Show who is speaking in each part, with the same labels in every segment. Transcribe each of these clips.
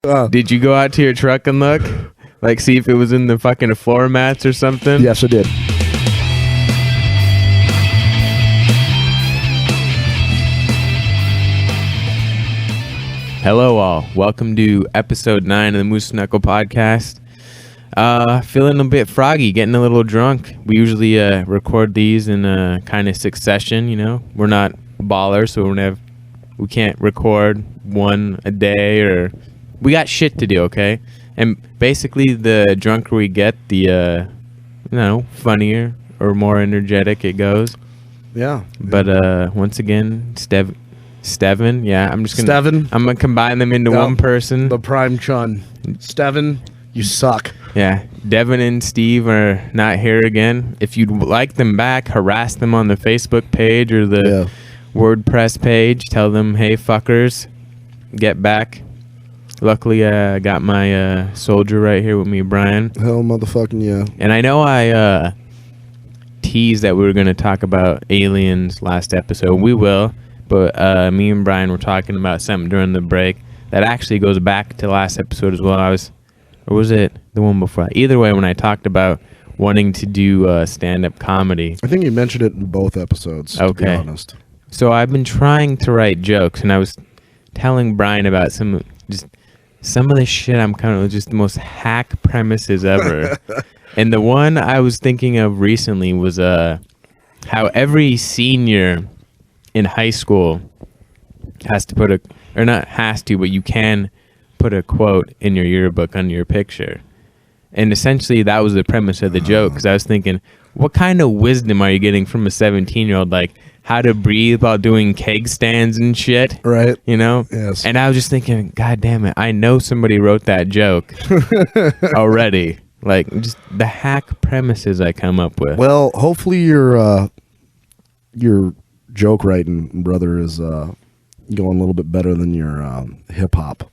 Speaker 1: Did you go out to your truck and look? Like, see if it was in the fucking floor mats or something?
Speaker 2: Yes, I did.
Speaker 1: Hello, all. Welcome to episode 9 of the Moose Knuckle podcast. Feeling a bit froggy, getting a little drunk. We usually record these in a kind of succession, you know. We're not ballers, so we can't record one a day, or we got shit to do, okay? And basically, the drunker we get, the funnier or more energetic it goes.
Speaker 2: Yeah.
Speaker 1: But once again, Steven, yeah, I'm gonna combine them into one person.
Speaker 2: The prime chun. Steven, you suck.
Speaker 1: Yeah, Devin and Steve are not here again. If you'd like them back, harass them on the Facebook page or the WordPress page. Tell them, hey, fuckers, get back. Luckily, I got my soldier right here with me, Brian.
Speaker 2: Hell motherfucking yeah.
Speaker 1: And I know I teased that we were going to talk about aliens last episode. We will. But me and Brian were talking about something during the break that actually goes back to last episode as well. Or was it the one before? Either way, when I talked about wanting to do stand-up comedy.
Speaker 2: I think you mentioned it in both episodes, to be honest.
Speaker 1: So I've been trying to write jokes, and I was telling Brian about some of the shit I'm kind of just the most hack premises ever. And the one I was thinking of recently was how every senior in high school has to put but you can put a quote in your yearbook under your picture. And essentially that was the premise of the joke, because I was thinking, what kind of wisdom are you getting from a 17-year-old, like how to breathe while doing keg stands and shit?
Speaker 2: Right.
Speaker 1: You know?
Speaker 2: Yes.
Speaker 1: And I was just thinking, God damn it, I know somebody wrote that joke already. Like, just the hack premises I come up with.
Speaker 2: Well, hopefully your joke writing, brother, is going a little bit better than your hip-hop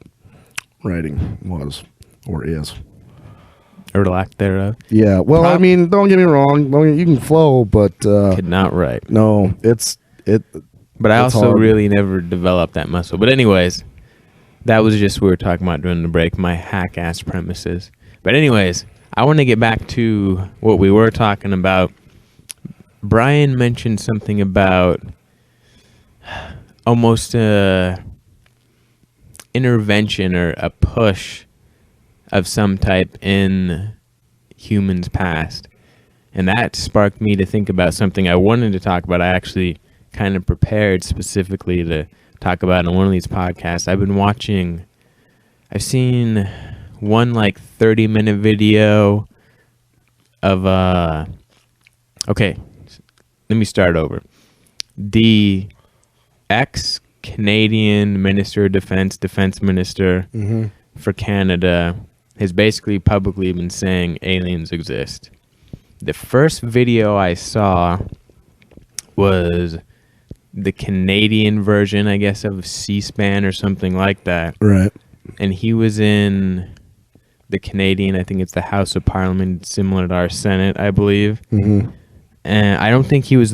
Speaker 2: writing was or is.
Speaker 1: Or lack thereof.
Speaker 2: Yeah, well, I mean, don't get me wrong. You can flow, but...
Speaker 1: could not write.
Speaker 2: No,
Speaker 1: But I also
Speaker 2: hard.
Speaker 1: really never developed that muscle. But anyways, that was just what we were talking about during the break, my hack-ass premises. But anyways, I want to get back to what we were talking about. Brian mentioned something about almost a intervention or a push of some type in humans past. And that sparked me to think about something I wanted to talk about. I actually kind of prepared specifically to talk about on one of these podcasts. I've seen one like 30-minute video of okay, let me start over. The ex-Canadian Minister of Defense Minister for Canada has basically publicly been saying aliens exist. The first video I saw was the Canadian version, I guess, of C-SPAN or something like that.
Speaker 2: Right. And
Speaker 1: he was in the Canadian, I think it's the House of Parliament, similar to our Senate, I believe. Mm-hmm. And I don't think he was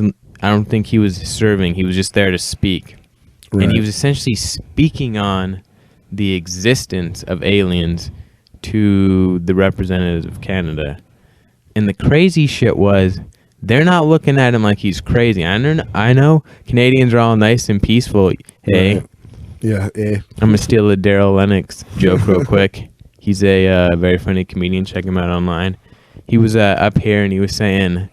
Speaker 1: serving. He was just there to speak. Right. And he was essentially speaking on the existence of aliens to the representatives of Canada. And the crazy shit was, they're not looking at him like he's crazy. I know Canadians are all nice and peaceful. Hey.
Speaker 2: Right. Yeah,
Speaker 1: I'm going to steal a Daryl Lennox joke real quick. He's a very funny comedian. Check him out online. He was up here and he was saying...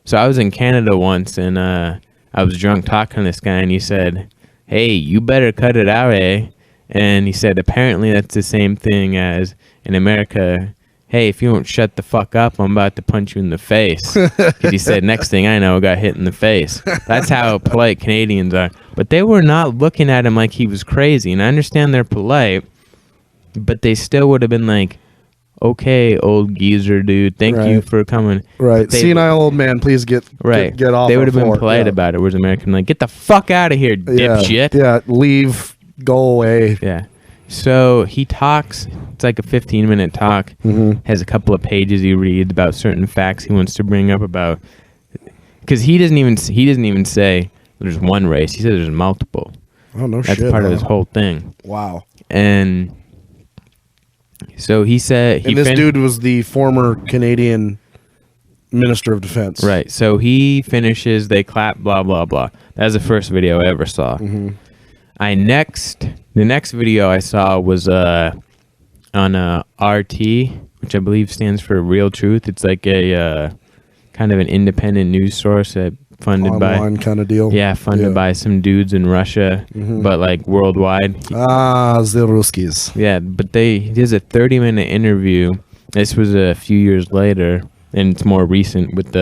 Speaker 1: So I was in Canada once, and I was drunk talking to this guy, and he said, hey, you better cut it out, eh? And he said, apparently that's the same thing as in America, hey, if you don't shut the fuck up, I'm about to punch you in the face. Because he said, next thing I know, I got hit in the face. That's how polite Canadians are. But they were not looking at him like he was crazy, and I understand they're polite, but they still would have been like, okay, old geezer dude, thank you for coming.
Speaker 2: Right. Senile old man, please get off.
Speaker 1: They would have been polite about it, whereas American like, get the fuck out of here, dipshit.
Speaker 2: Yeah, leave, go away.
Speaker 1: Yeah. So he talks, it's like a 15-minute talk, has a couple of pages he reads about certain facts he wants to bring up about, because he doesn't even say there's one race, he says there's multiple.
Speaker 2: Oh, no
Speaker 1: That's
Speaker 2: shit.
Speaker 1: part of his whole thing.
Speaker 2: Wow.
Speaker 1: And So he said...
Speaker 2: And this dude was the former Canadian Minister of Defense.
Speaker 1: Right. So he finishes, they clap, blah, blah, blah. That was the first video I ever saw.
Speaker 2: Mm-hmm.
Speaker 1: The next video I saw was on RT, which I believe stands for Real Truth. It's like a kind of an independent news source funded
Speaker 2: Online kind of deal.
Speaker 1: Yeah, funded by some dudes in Russia, but like worldwide.
Speaker 2: The Ruskies.
Speaker 1: Yeah, but he does a 30-minute interview. This was a few years later, and it's more recent with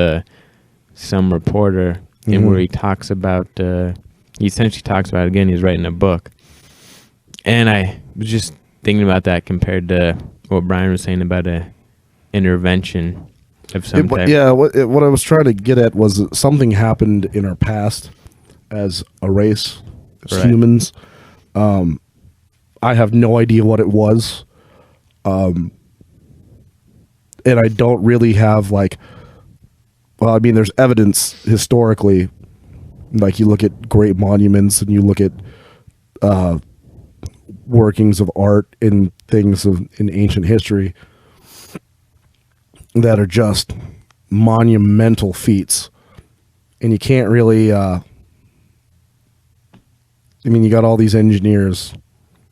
Speaker 1: some reporter, and where he talks about, he essentially talks about, again, he's writing a book. And I was just thinking about that compared to what Brian was saying about a intervention of some type.
Speaker 2: Yeah, what I was trying to get at was that something happened in our past as a race, as humans. I have no idea what it was. And I don't really have there's evidence historically. Like you look at great monuments and you look at workings of art and things in ancient history that are just monumental feats, and you can't really you got all these engineers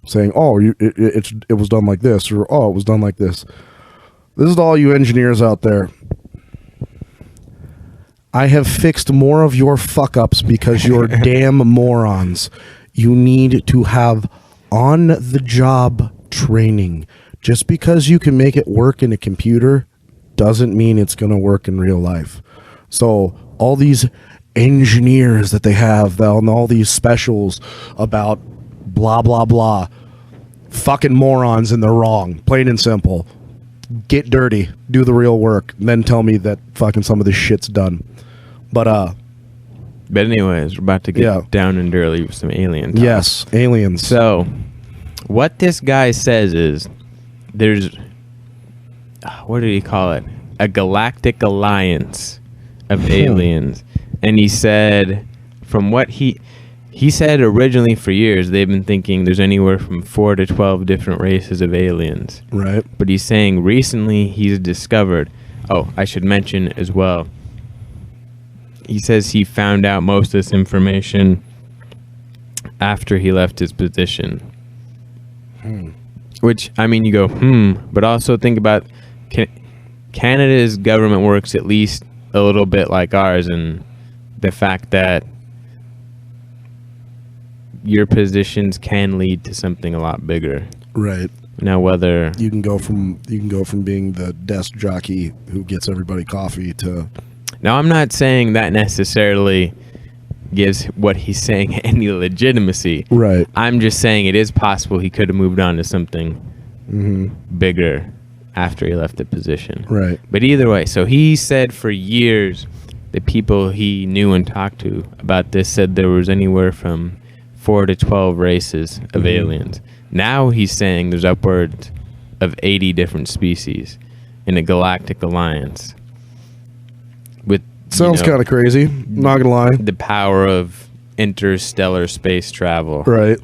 Speaker 2: saying, oh, it was done like this, or oh, it was done like this. This is all you engineers out there. I have fixed more of your fuck-ups because you're damn morons. You need to have on-the-job training. Just because you can make it work in a computer doesn't mean it's going to work in real life. So all these engineers that they have on all these specials about blah, blah, blah, fucking morons, and they're wrong. Plain and simple. Get dirty. Do the real work. And then tell me that fucking some of this shit's done. But
Speaker 1: anyways, we're about to get down and dirty with some alien talk.
Speaker 2: Yes, aliens.
Speaker 1: So, what this guy says is, there's, what did he call it? A galactic alliance of aliens. And he said, from what he said originally for years, they've been thinking there's anywhere from 4 to 12 different races of aliens.
Speaker 2: Right.
Speaker 1: But he's saying recently he's discovered, I should mention as well, he says he found out most of this information after he left his position. Which, you go, but also think about Canada's government works at least a little bit like ours, and the fact that your positions can lead to something a lot bigger.
Speaker 2: Right.
Speaker 1: Now, whether
Speaker 2: you can go from being the desk jockey who gets everybody coffee to...
Speaker 1: Now, I'm not saying that necessarily gives what he's saying any legitimacy.
Speaker 2: Right.
Speaker 1: I'm just saying it is possible he could have moved on to something bigger after he left the position.
Speaker 2: Right.
Speaker 1: But either way, so he said for years, the people he knew and talked to about this said there was anywhere from 4 to 12 races of aliens. Now he's saying there's upwards of 80 different species in a galactic alliance. With
Speaker 2: sounds kind of crazy, not gonna lie.
Speaker 1: The power of interstellar space travel.
Speaker 2: Right.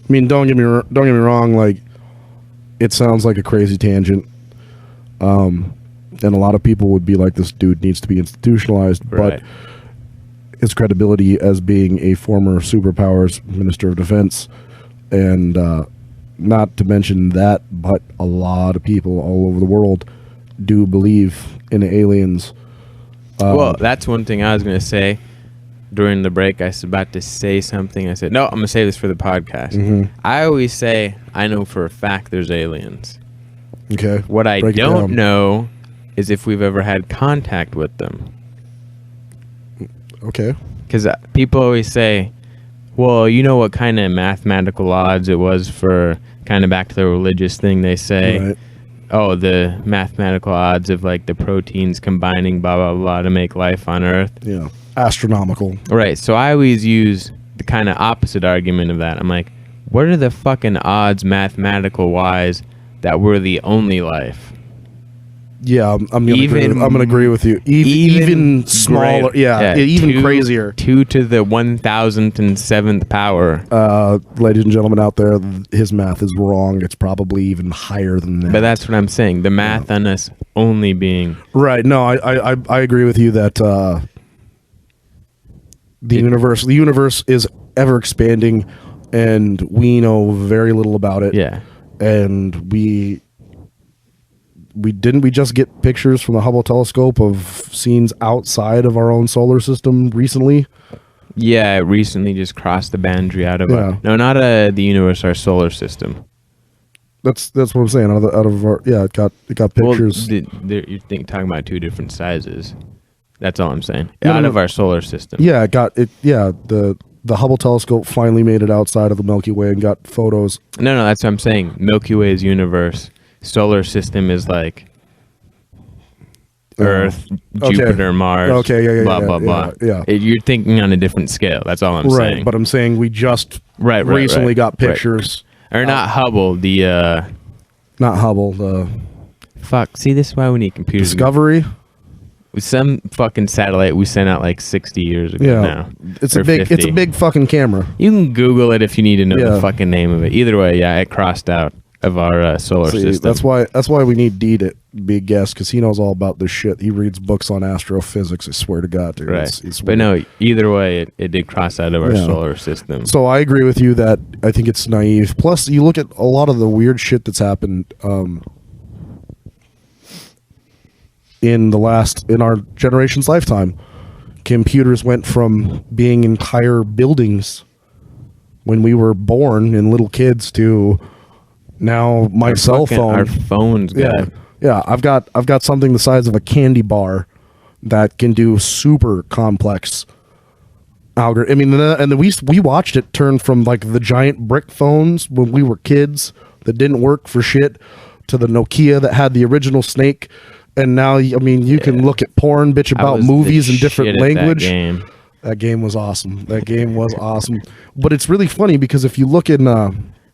Speaker 2: Don't get me wrong. Like, it sounds like a crazy tangent. And a lot of people would be like, this dude needs to be institutionalized.
Speaker 1: Right.
Speaker 2: But his credibility as being a former superpowers Minister of Defense, and not to mention that, but a lot of people all over the world do believe in aliens.
Speaker 1: Well, that's one thing I was going to say during the break. I was about to say something. I said, no, I'm going to say this for the podcast. I always say, I know for a fact there's aliens.
Speaker 2: Okay.
Speaker 1: What I don't know is if we've ever had contact with them.
Speaker 2: Okay.
Speaker 1: Because people always say, well, you know what kind of mathematical odds it was for, kind of back to the religious thing they say.
Speaker 2: Right.
Speaker 1: Oh, the mathematical odds of like the proteins combining, blah, blah, blah, to make life on Earth.
Speaker 2: Yeah. Astronomical.
Speaker 1: Right. So I always use the kind of opposite argument of that. I'm like, what are the fucking odds mathematical wise that we're the only life?
Speaker 2: Yeah, I'm gonna agree with you. Even smaller, even crazier.
Speaker 1: 2 to the 1,007th power.
Speaker 2: Ladies and gentlemen out there, his math is wrong. It's probably even higher than that.
Speaker 1: But that's what I'm saying. The math on us only being
Speaker 2: right. No, I agree with you that the universe is ever expanding, and we know very little about it.
Speaker 1: Yeah,
Speaker 2: and we just get pictures from the Hubble telescope of scenes outside of our own solar system recently.
Speaker 1: Yeah, it recently just crossed the boundary out of not the universe, our solar system.
Speaker 2: That's what I'm saying. Out of our it got pictures.
Speaker 1: Well, you're talking about two different sizes. That's all I'm saying. Out of our solar system.
Speaker 2: Yeah, the Hubble telescope finally made it outside of the Milky Way and got photos.
Speaker 1: No, that's what I'm saying. Milky Way is universe. Solar system is like Earth, Jupiter, Mars. Blah.
Speaker 2: Yeah.
Speaker 1: You're thinking on a different scale. That's all I'm saying.
Speaker 2: Right, but I'm saying we just recently got pictures.
Speaker 1: Or not Hubble,
Speaker 2: not Hubble, the...
Speaker 1: Fuck, see, this is why we need computers.
Speaker 2: Discovery?
Speaker 1: Some fucking satellite we sent out like 60 years ago now.
Speaker 2: It's a big fucking camera.
Speaker 1: You can Google it if you need to know the fucking name of it. Either way, it crossed out of our solar system.
Speaker 2: That's why we need D to be a guest, because he knows all about this shit. He reads books on astrophysics. I swear to God, dude.
Speaker 1: Right. But no, either way, it did cross out of our solar system.
Speaker 2: So I agree with you that I think it's naive. Plus, you look at a lot of the weird shit that's happened in our generation's lifetime. Computers went from being entire buildings when we were born and little kids to now my cell phone.
Speaker 1: Our phones.
Speaker 2: Yeah. I've got something the size of a candy bar that can do super complex algorithm. I mean, and we watched it turn from like the giant brick phones when we were kids that didn't work for shit to the Nokia that had the original Snake. And now, I mean, you can look at porn, bitch about movies in different language. That game was awesome. But it's really funny because if you look in,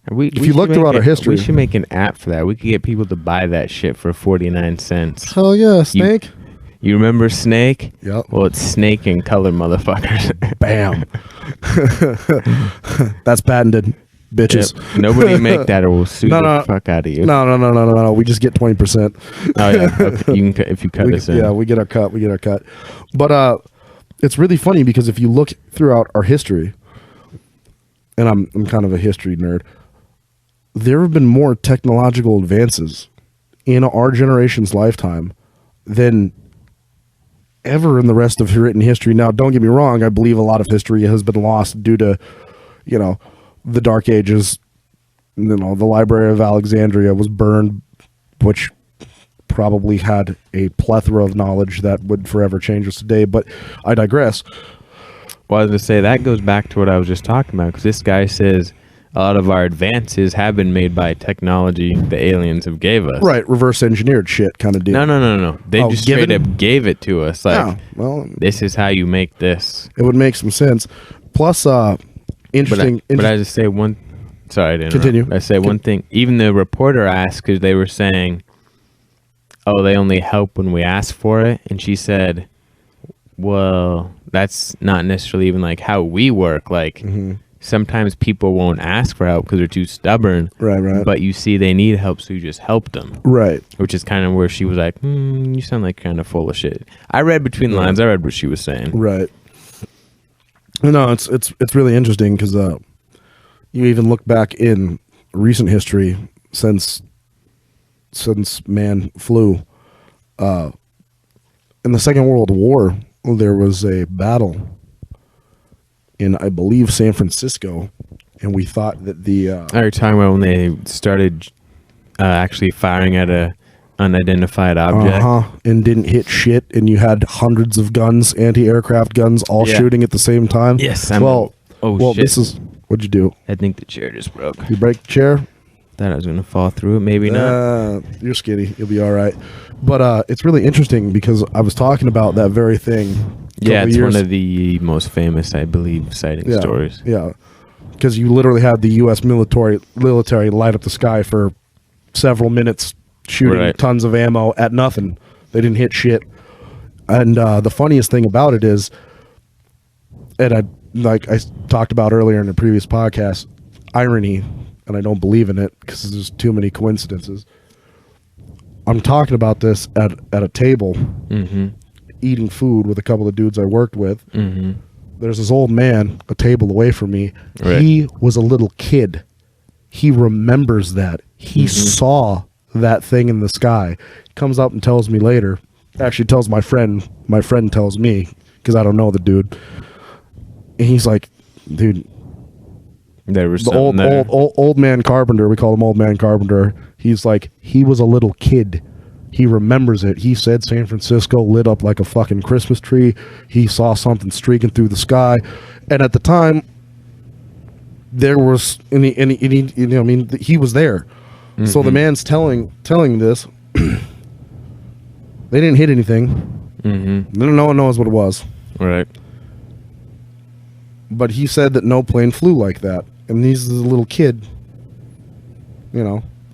Speaker 2: if you look throughout our history,
Speaker 1: we should make an app for that. We could get people to buy that shit for 49 cents.
Speaker 2: Hell yeah, Snake.
Speaker 1: You remember Snake?
Speaker 2: Yep.
Speaker 1: Well, it's Snake in color, motherfuckers.
Speaker 2: Bam. That's patented. Bitches.
Speaker 1: Yep. Nobody make that or we'll sue the fuck out of you.
Speaker 2: No. We just get 20%.
Speaker 1: Oh yeah. Okay. You can, if you cut us in.
Speaker 2: Yeah, we get our cut. But it's really funny because if you look throughout our history, and I'm kind of a history nerd, there have been more technological advances in our generation's lifetime than ever in the rest of written history. Now, don't get me wrong. I believe a lot of history has been lost due to, the Dark Ages. The Library of Alexandria was burned, which probably had a plethora of knowledge that would forever change us today. But I digress.
Speaker 1: Well, I was going to say, that goes back to what I was just talking about, because this guy says a lot of our advances have been made by technology the aliens have gave us.
Speaker 2: Right, reverse engineered shit kind of deal.
Speaker 1: No. They just straight up gave it to us. Like, this is how you make this.
Speaker 2: It would make some sense. Plus, interesting.
Speaker 1: But I just say one. Sorry, I didn't
Speaker 2: continue.
Speaker 1: I say one thing. Even the reporter asked, because they were saying, "Oh, they only help when we ask for it," and she said, "Well, that's not necessarily even like how we work. Like sometimes people won't ask for help because they're too stubborn.
Speaker 2: Right.
Speaker 1: But you see, they need help, so you just help them.
Speaker 2: Right.
Speaker 1: Which is kind of where she was like, "You sound like kind of full of shit." I read between the lines. I read what she was saying.
Speaker 2: Right. No, it's really interesting because you even look back in recent history since man flew. In the Second World War, there was a battle in, I believe, San Francisco, and we thought that the...
Speaker 1: Are you talking about when they started actually firing at a unidentified object?
Speaker 2: And didn't hit shit, and you had hundreds of guns, anti-aircraft guns, all shooting at the same time?
Speaker 1: Yes.
Speaker 2: Shit. This is... What'd you do?
Speaker 1: I think the chair just broke.
Speaker 2: You break the chair?
Speaker 1: Thought I was going to fall through it. Maybe not.
Speaker 2: You're skinny. You'll be all right. But it's really interesting because I was talking about that very thing.
Speaker 1: Yeah, it's one of the most famous, I believe, sighting stories.
Speaker 2: Yeah, because you literally had the U.S. military light up the sky for several minutes shooting tons of ammo at nothing. They didn't hit shit. And the funniest thing about it is, and I talked about earlier in the previous podcast, irony, and I don't believe in it because there's too many coincidences. I'm talking about this at a table, eating food with a couple of dudes I worked with. There's this old man a table away from me. Right. He was a little kid. He remembers that. He saw that thing in the sky. Comes up and tells me later. Actually tells my friend. My friend tells me, because I don't know the dude. And he's like, dude,
Speaker 1: there was
Speaker 2: the old man Carpenter. We call him Old Man Carpenter. He's like, he was a little kid. He remembers it. He said San Francisco lit up like a fucking Christmas tree. He saw something streaking through the sky, and at the time, there was, he was there. So the man's telling this. They didn't hit anything. No one knows what it was.
Speaker 1: Right.
Speaker 2: But he said that no plane flew like that, and he's a little kid.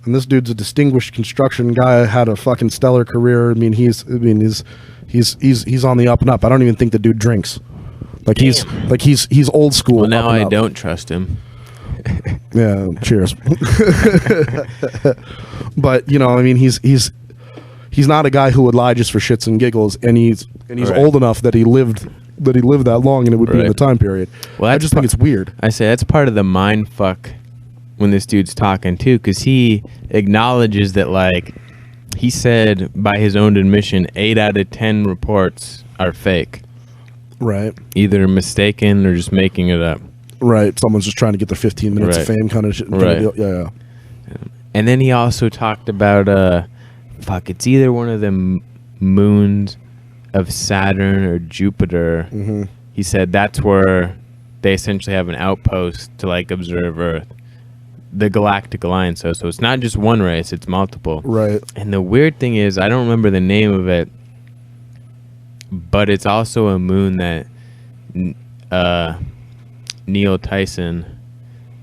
Speaker 2: And this dude's a distinguished construction guy, had a fucking stellar career. He's on the up and up. I don't even think the dude drinks. He's old school.
Speaker 1: Well, now I don't trust him.
Speaker 2: Yeah, cheers. But he's not a guy who would lie just for shits and giggles, and he's old enough that he lived that long, and it would be in the time period. Well, I just think it's weird.
Speaker 1: I say that's part of the mind fuck when this dude's talking too, because he acknowledges that, like, he said by his own admission, 8 out of 10 reports are fake.
Speaker 2: Right.
Speaker 1: Either mistaken or just making it up.
Speaker 2: Right. Someone's just trying to get their 15 minutes of fame kind of shit.
Speaker 1: Right.
Speaker 2: Yeah.
Speaker 1: And then he also talked about, it's either one of the moons of Saturn or Jupiter. He said that's where they essentially have an outpost to, like, observe Earth. The Galactic Alliance. So it's not just one race, it's multiple.
Speaker 2: Right.
Speaker 1: And the weird thing is, I don't remember the name of it, but it's also a moon that Neil Tyson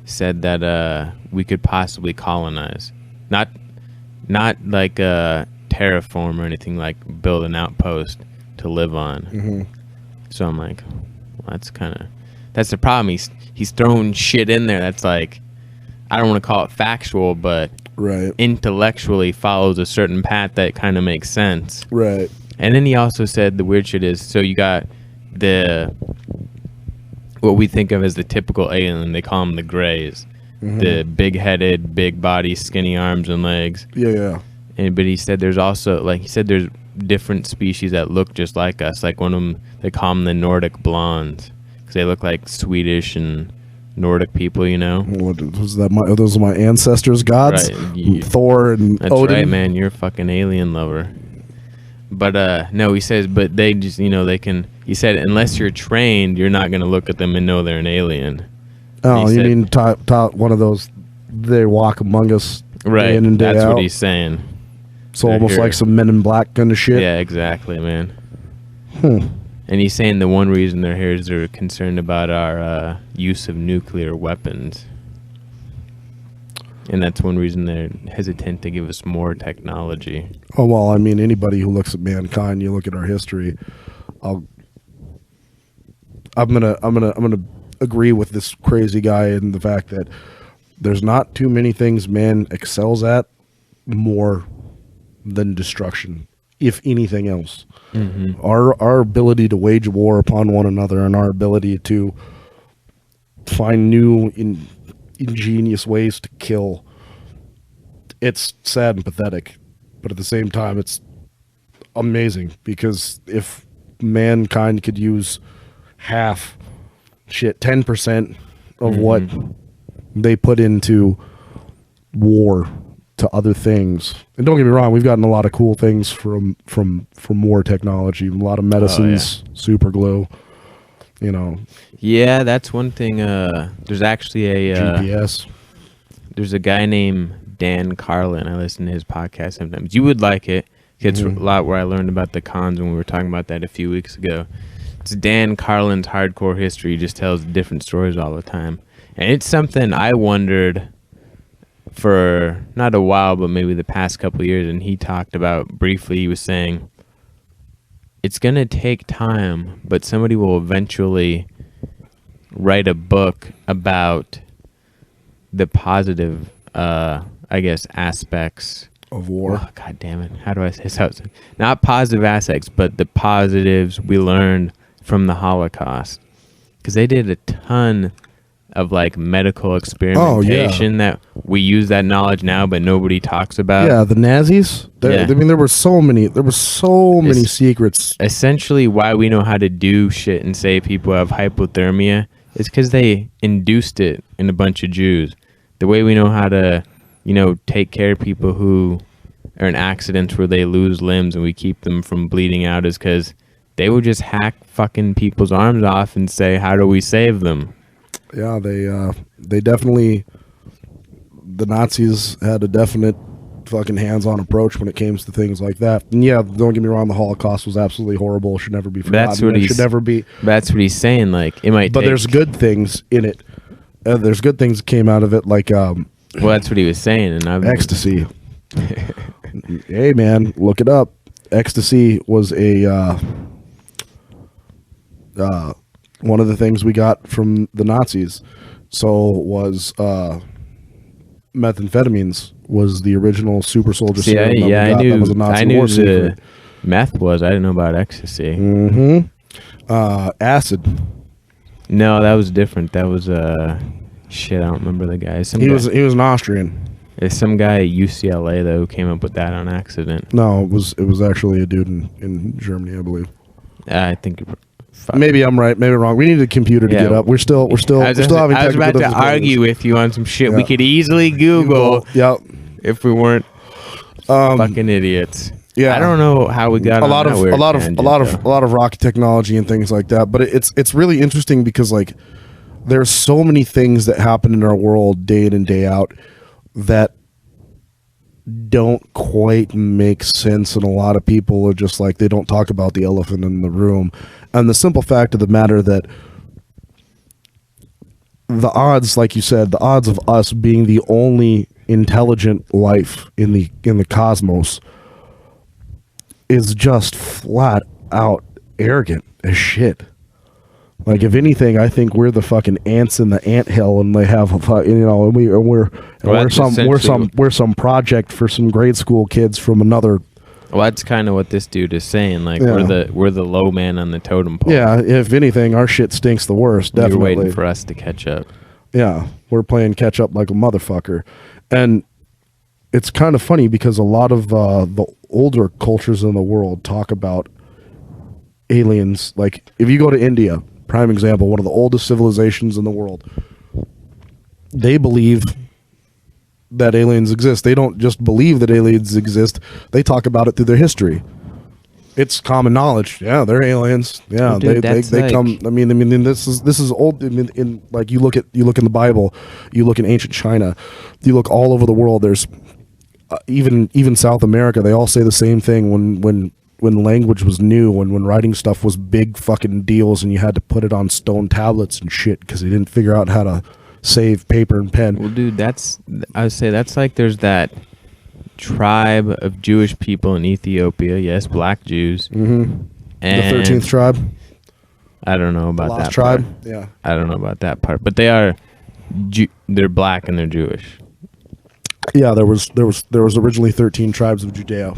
Speaker 1: said that we could possibly colonize. Not like terraform or anything, like build an outpost to live on. So I'm like, well, that's the problem. He's throwing shit in there that's like, I don't want to call it factual, but intellectually follows a certain path that kind of makes sense.
Speaker 2: Right.
Speaker 1: And then he also said the weird shit is, so you got what we think of as the typical alien. They call them the Greys. The big-headed, big body, skinny arms and legs.
Speaker 2: Yeah.
Speaker 1: But he said there's also, there's different species that look just like us. Like one of them, they call them the Nordic blondes, because they look like Swedish and Nordic people,
Speaker 2: What was that? Those are my ancestors' gods,
Speaker 1: right.
Speaker 2: Thor and
Speaker 1: that's
Speaker 2: Odin.
Speaker 1: Right, man. You're a fucking alien lover. But no, he says, but they just, they can. He said, unless you're trained, you're not gonna look at them and know they're an alien.
Speaker 2: Oh, you mean one of those? They walk among us,
Speaker 1: right?
Speaker 2: Day in and day
Speaker 1: that's
Speaker 2: out.
Speaker 1: What he's saying.
Speaker 2: So they're almost here. Like some Men in Black kind of shit.
Speaker 1: Yeah, exactly, man. And he's saying the one reason they're here is they're concerned about our use of nuclear weapons. And that's one reason they're hesitant to give us more technology.
Speaker 2: Oh, well, anybody who looks at mankind, you look at our history, I'm gonna agree with this crazy guy in the fact that there's not too many things man excels at more than destruction, if anything else. Our ability to wage war upon one another, and our ability to find new ingenious ways to kill, it's sad and pathetic, but at the same time it's amazing, because if mankind could use 10% of what they put into war to other things. And don't get me wrong, we've gotten a lot of cool things from war technology, a lot of medicines, super glue,
Speaker 1: Yeah, that's one thing. There's actually a
Speaker 2: GPS.
Speaker 1: There's a guy named Dan Carlin. I listen to his podcast sometimes. You would like it. It's a lot where I learned about the cons when we were talking about that a few weeks ago. It's Dan Carlin's Hardcore History. He just tells different stories all the time. And it's something I wondered for not a while, but maybe the past couple of years, and he talked about briefly, he was saying it's going to take time, but somebody will eventually write a book about the positive, I guess, aspects
Speaker 2: of war.
Speaker 1: Oh, God damn it. How do I say something? Not positive aspects, but the positives we learned from the Holocaust. Because they did a ton of like medical experimentation that we use that knowledge now, but nobody talks about.
Speaker 2: Yeah, the Nazis. I mean, there were so many secrets.
Speaker 1: Essentially, why we know how to do shit and say people have hypothermia is because they induced it in a bunch of Jews. The way we know how to, take care of people who are in accidents where they lose limbs and we keep them from bleeding out is because they would just hack fucking people's arms off and say, how do we save them?
Speaker 2: Yeah, they definitely, the Nazis had a definite fucking hands-on approach when it came to things like that. And yeah, don't get me wrong, the Holocaust was absolutely horrible. Should never be forgotten. That's what
Speaker 1: he's saying. Like it might.
Speaker 2: But there's good things in it. There's good things that came out of it. Like
Speaker 1: well, that's what he was saying. And
Speaker 2: ecstasy. Hey man, look it up. Ecstasy was one of the things we got from the Nazis. So was methamphetamines was the original super soldier serum.
Speaker 1: I knew.
Speaker 2: That was a Nazi
Speaker 1: I knew
Speaker 2: war secret.
Speaker 1: Meth was. I didn't know about ecstasy.
Speaker 2: Acid.
Speaker 1: No, that was different. That was shit. I don't remember the guy.
Speaker 2: He was an Austrian.
Speaker 1: There's some guy at UCLA though who came up with that on accident.
Speaker 2: No, it was actually a dude in Germany, I believe.
Speaker 1: I think.
Speaker 2: Maybe I'm right, maybe wrong. We need a computer to get up. We're still having.
Speaker 1: I was about to argue with you on some shit we could easily Google.
Speaker 2: Yep.
Speaker 1: If we weren't fucking idiots.
Speaker 2: Yeah.
Speaker 1: I don't know how we got
Speaker 2: a lot of rocket technology and things like that. But it's really interesting because like there's so many things that happen in our world day in and day out that don't quite make sense, and a lot of people are just like, they don't talk about the elephant in the room. And the simple fact of the matter that the odds, like you said, the odds of us being the only intelligent life in the cosmos is just flat out arrogant as shit. Like, if anything, I think we're the fucking ants in the anthill, and they have and we're some project for some grade school kids from another.
Speaker 1: Well, that's kind of what this dude is saying. Like, we're the low man on the totem pole.
Speaker 2: Yeah, if anything, our shit stinks the worst. Definitely,
Speaker 1: you're waiting for us to catch up.
Speaker 2: Yeah, we're playing catch up like a motherfucker, and it's kind of funny because a lot of the older cultures in the world talk about aliens. Like, if you go to India, prime example, one of the oldest civilizations in the world, they believe that aliens exist. They don't just believe that aliens exist. They talk about it through their history. It's common knowledge. Yeah, they're aliens. Yeah,
Speaker 1: well, dude,
Speaker 2: they come. I mean, this is old. In like you look in the Bible, you look in ancient China, you look all over the world. There's even South America. They all say the same thing when language was new, when writing stuff was big fucking deals, and you had to put it on stone tablets and shit because they didn't figure out how to save paper and pen.
Speaker 1: Well, dude, I would say that's like there's that tribe of Jewish people in Ethiopia. Yes, black Jews.
Speaker 2: Mm-hmm. And the 13th tribe.
Speaker 1: I don't know about that
Speaker 2: tribe.
Speaker 1: Part.
Speaker 2: Yeah,
Speaker 1: I don't know about that part, but they're black and they're Jewish.
Speaker 2: Yeah, there was originally 13 tribes of Judea,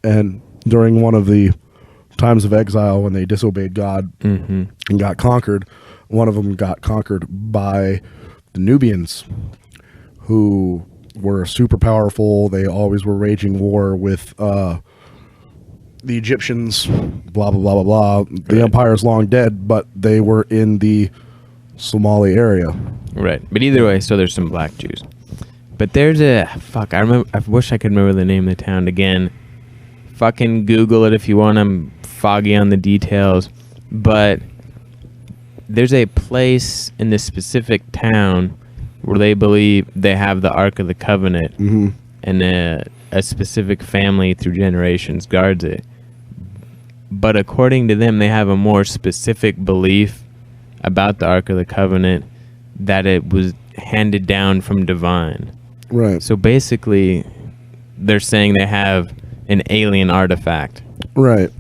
Speaker 2: and during one of the times of exile when they disobeyed God and got conquered, one of them got conquered by the Nubians, who were super powerful. They always were waging war with the Egyptians, blah, blah, blah, blah, blah. The empire's long dead, but they were in the Somali area.
Speaker 1: Right. But either way, so there's some black Jews. But there's I wish I could remember the name of the town again. Fucking Google it if you want. I'm foggy on the details. But there's a place in this specific town where they believe they have the Ark of the Covenant, and a specific family through generations guards it. But according to them, they have a more specific belief about the Ark of the Covenant, that it was handed down from divine.
Speaker 2: Right.
Speaker 1: So basically, they're saying they have an alien artifact.
Speaker 2: Right.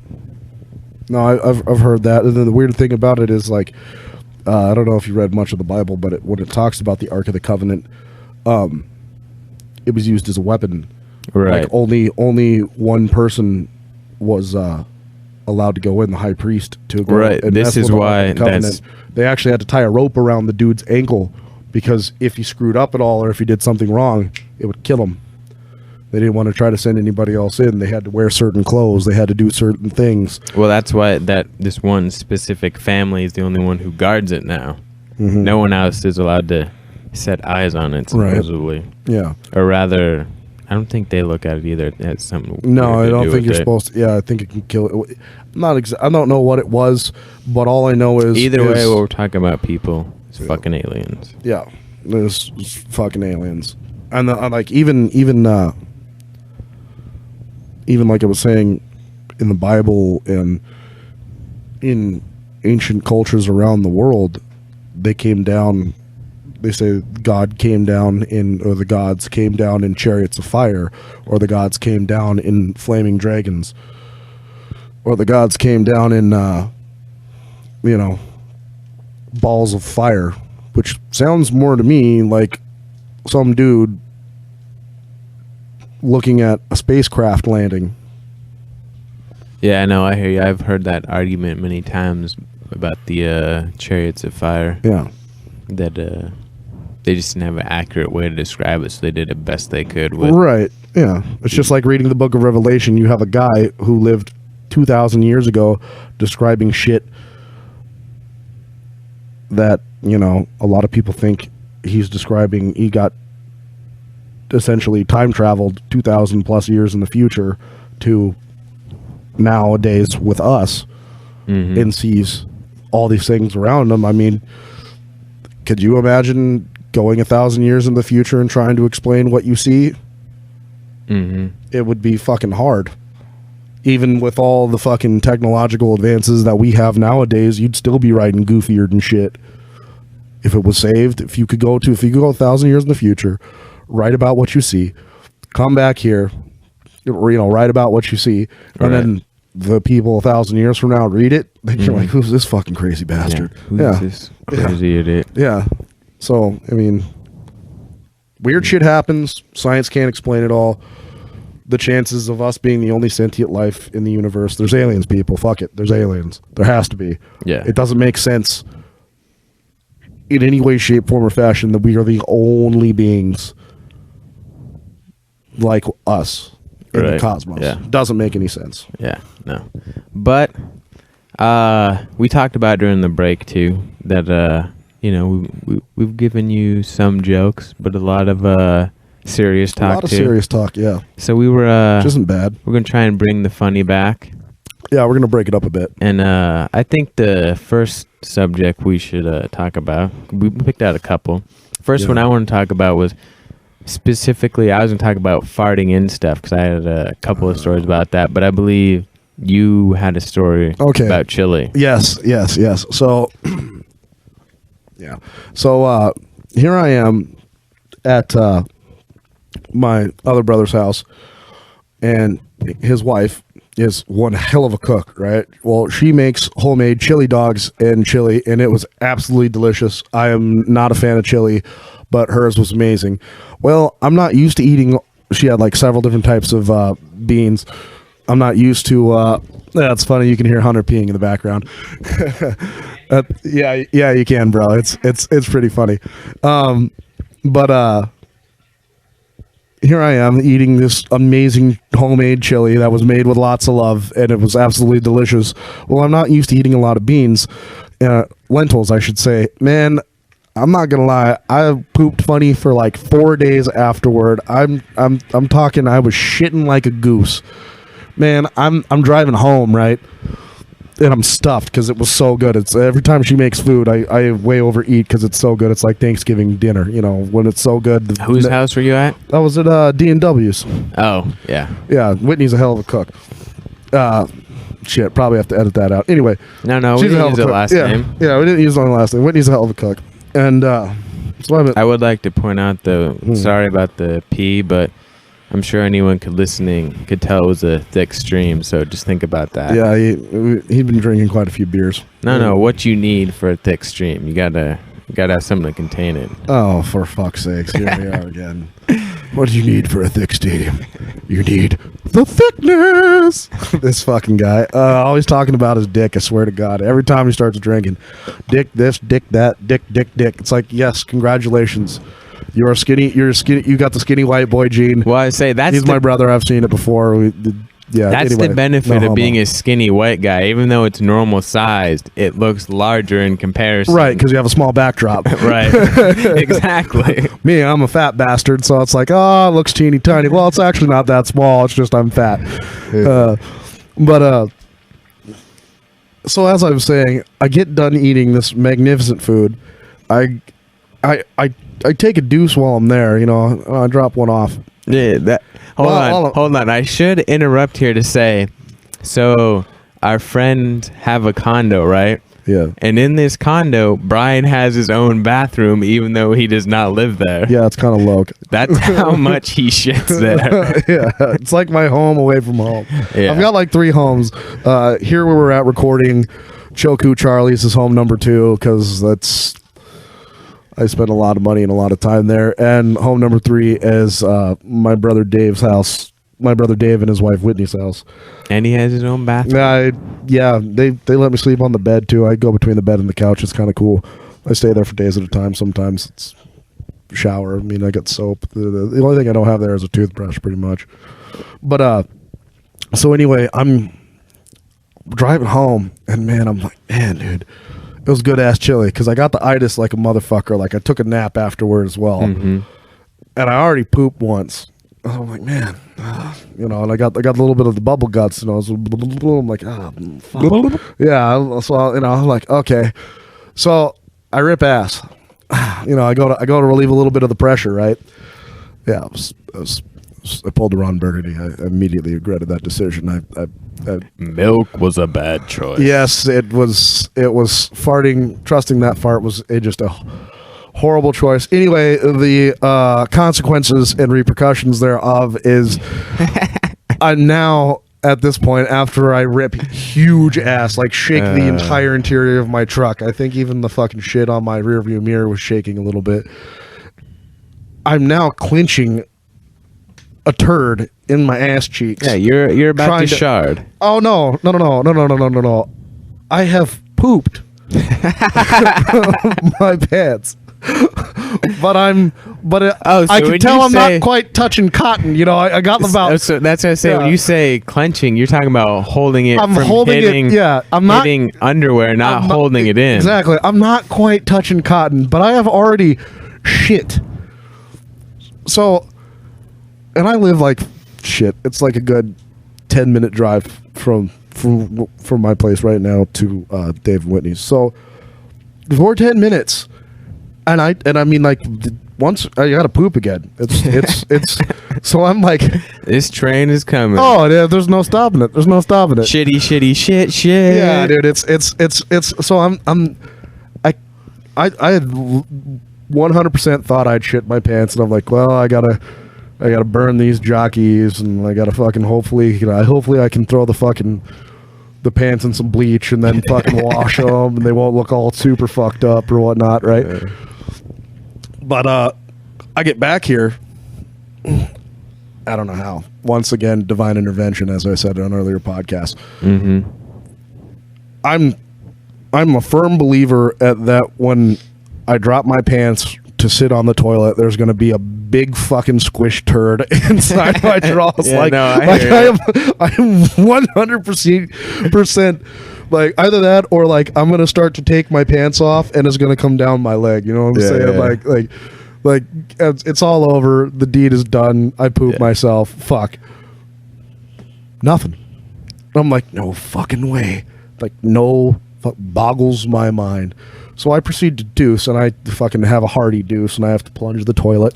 Speaker 2: No, I've heard that. And then the weird thing about it is, like, I don't know if you read much of the Bible, but when it talks about the Ark of the Covenant, it was used as a weapon.
Speaker 1: Right.
Speaker 2: Like, only one person was allowed to go in, the high priest, to go.
Speaker 1: Right.
Speaker 2: And
Speaker 1: This
Speaker 2: mess with
Speaker 1: is
Speaker 2: the Ark
Speaker 1: why
Speaker 2: of the Covenant. They actually had to tie a rope around the dude's ankle, because if he screwed up at all or if he did something wrong, it would kill him. They didn't want to try to send anybody else in. They had to wear certain clothes. They had to do certain things.
Speaker 1: Well, that's why this one specific family is the only one who guards it now.
Speaker 2: Mm-hmm.
Speaker 1: No one else is allowed to set eyes on it, supposedly.
Speaker 2: Right. Yeah.
Speaker 1: Or rather, I don't think they look at it either. It has something.
Speaker 2: No,
Speaker 1: weird
Speaker 2: I
Speaker 1: to
Speaker 2: don't
Speaker 1: do
Speaker 2: think
Speaker 1: with
Speaker 2: you're
Speaker 1: it.
Speaker 2: supposed to. Yeah, I think it can kill it. I don't know what it was, but all I know is
Speaker 1: Either way, what we're talking about, people, it's fucking aliens.
Speaker 2: Yeah, there's fucking aliens, and like even like I was saying, in the Bible and in ancient cultures around the world, they came down. They say God came down or the gods came down in chariots of fire, or the gods came down in flaming dragons, or the gods came down in, balls of fire, which sounds more to me like some dude looking at a spacecraft landing.
Speaker 1: Yeah, I know. I hear you. I've heard that argument many times about the chariots of fire.
Speaker 2: Yeah.
Speaker 1: That they just didn't have an accurate way to describe it, so they did the best they could with.
Speaker 2: Right. Yeah. It's just like reading the book of Revelation. You have a guy who lived 2,000 years ago describing shit that, a lot of people think he's describing. He got essentially time traveled 2,000 plus years in the future to nowadays with us, and sees all these things around him. I mean, could you imagine going 1,000 years in the future and trying to explain what you see? It would be fucking hard. Even with all the fucking technological advances that we have nowadays, you'd still be writing goofier than shit. If it was saved, if you could go 1,000 years in the future, write about what you see, come back here, write about what you see, and then the people 1,000 years from now read it, then you're like, who's this fucking crazy bastard?
Speaker 1: Who's this crazy idiot?
Speaker 2: Yeah. So, I mean, weird shit happens. Science can't explain it all. The chances of us being the only sentient life in the universe, there's aliens, people. Fuck it. There's aliens. There has to be.
Speaker 1: Yeah.
Speaker 2: It doesn't make sense in any way, shape, form, or fashion that we are the only beings like us in the cosmos. Yeah. Doesn't make any sense.
Speaker 1: Yeah, no. But we talked about during the break, too, that, we've given you some jokes, but a lot of serious talk,
Speaker 2: A lot of serious talk, yeah.
Speaker 1: So we were...
Speaker 2: Which isn't bad.
Speaker 1: We're going to try and bring the funny back.
Speaker 2: Yeah, we're going to break it up a bit.
Speaker 1: And I think the first subject we should talk about, we picked out a couple. First one I want to talk about was specifically, I was going to talk about farting in stuff, because I had a couple of stories about that, but I believe you had a story about chili.
Speaker 2: Yes. So, yeah. So, here I am at my other brother's house, and his wife is one hell of a cook, right? Well, she makes homemade chili dogs and chili, and it was absolutely delicious. I am not a fan of chili, but hers was amazing. Well, I'm not used to eating. She had like several different types of beans. I'm not used to. That's funny. You can hear Hunter peeing in the background. Yeah, you can, bro. It's pretty funny. But here I am eating this amazing homemade chili that was made with lots of love, and it was absolutely delicious. Well, I'm not used to eating a lot of beans, lentils, I should say. Man, I'm not gonna lie, I pooped funny for like 4 days afterward. I'm talking, I was shitting like a goose. Man, I'm driving home, right? And I'm stuffed because it was so good. It's every time she makes food, I way overeat because it's so good. It's like Thanksgiving dinner, when it's so good.
Speaker 1: Whose house were you at?
Speaker 2: I was at D&W's.
Speaker 1: Oh, yeah.
Speaker 2: Yeah, Whitney's a hell of a cook. Shit, probably have to edit that out. Anyway.
Speaker 1: No, we didn't use the last name.
Speaker 2: Yeah, we didn't use the last name. Whitney's a hell of a cook. And
Speaker 1: I would like to point out, though, sorry about the pee, but I'm sure anyone listening could tell it was a thick stream, so just think about that.
Speaker 2: Yeah, he'd been drinking quite a few beers.
Speaker 1: No, what you need for a thick stream. You gotta have something to contain it.
Speaker 2: Oh, for fuck's sakes, here we are again. What do you need for a thick steam? You need the thickness. This fucking guy. Always talking about his dick, I swear to God. Every time he starts drinking. Dick this, dick that, dick. It's like, yes, congratulations. You got the skinny white boy gene.
Speaker 1: Well, I say
Speaker 2: he's my brother. I've seen it before.
Speaker 1: That's the benefit of being a skinny white guy. Even though it's normal sized, it looks larger in comparison.
Speaker 2: Right, because you have a small backdrop.
Speaker 1: Right, exactly.
Speaker 2: Me, I'm a fat bastard, so it's like, oh, it looks teeny tiny. Well, it's actually not that small. It's just I'm fat. Yeah. So as I was saying, I get done eating this magnificent food. I take a deuce while I'm there. I drop one off.
Speaker 1: Yeah, hold on. I should interrupt here to say, so our friend have a condo, right?
Speaker 2: Yeah.
Speaker 1: And in this condo, Brian has his own bathroom, even though he does not live there.
Speaker 2: Yeah, it's kind of low.
Speaker 1: That's how much he shits there.
Speaker 2: Yeah, it's like my home away from home.
Speaker 1: Yeah.
Speaker 2: I've got like 3 homes. Here where we're at recording, Choku Charlie's is home number 2, because I spent a lot of money and a lot of time there. And home number 3 is my brother Dave's house. My brother Dave and his wife Whitney's house.
Speaker 1: And he has his own bathroom.
Speaker 2: Yeah, they let me sleep on the bed too. I go between the bed and the couch. It's kind of cool. I stay there for days at a time. Sometimes it's shower. I mean, I get soap. The only thing I don't have there is a toothbrush, pretty much. But so anyway, I'm driving home, and man, I'm like, man, dude, it was good ass chili, because I got the itis like a motherfucker. Like I took a nap afterward as well, and I already pooped once. I'm like, man, and I got a little bit of the bubble guts, and I was, I'm like, fuck. Yeah. So I'm like, okay, so I rip ass. I go to relieve a little bit of the pressure, right? Yeah, I pulled the Ron Burgundy. I immediately regretted that decision.
Speaker 1: Milk was a bad choice.
Speaker 2: Yes, it was farting. Trusting that fart was just a horrible choice. Anyway, the consequences and repercussions thereof is I'm now at this point, after I rip huge ass, like shake the entire interior of my truck. I think even the fucking shit on my rearview mirror was shaking a little bit. I'm now clenching a turd in my ass cheeks.
Speaker 1: Yeah, you're about to shard.
Speaker 2: Oh no. I have pooped my pants. I can tell I'm not quite touching cotton. I got about.
Speaker 1: So that's what I say. When you say clenching, you're talking about holding it.
Speaker 2: I'm
Speaker 1: from
Speaker 2: holding
Speaker 1: hitting,
Speaker 2: it. Yeah, I'm not
Speaker 1: hitting underwear, not holding it in.
Speaker 2: Exactly. I'm not quite touching cotton, but I have already shit. So, and I live like shit. It's like a good 10-minute drive from my place right now to Dave and Whitney's. So, for 10 minutes. And I mean, like, once I gotta poop again. It's so I'm like,
Speaker 1: this train is coming.
Speaker 2: Oh yeah, there's no stopping it.
Speaker 1: Shitty shit.
Speaker 2: Yeah, dude, it's so I had 100% thought I'd shit my pants, and I'm like, well, I gotta burn these jockeys, and I gotta fucking hopefully I can throw the pants in some bleach and then fucking wash them, and they won't look all super fucked up or whatnot, right? Yeah. But I get back here. I don't know how. Once again, divine intervention, as I said on earlier podcasts.
Speaker 1: Mm-hmm.
Speaker 2: I'm a firm believer that when I drop my pants to sit on the toilet, there's going to be a big fucking squish turd inside my drawers.
Speaker 1: Yeah,
Speaker 2: I am 100% like either that or like I'm going to start to take my pants off and it's going to come down my leg. You know what I'm saying? Yeah. Like it's all over. The deed is done. I pooped myself. Fuck. Nothing. I'm like, no fucking way. Like, no, boggles my mind. So I proceed to deuce, and I fucking have a hearty deuce, and I have to plunge the toilet.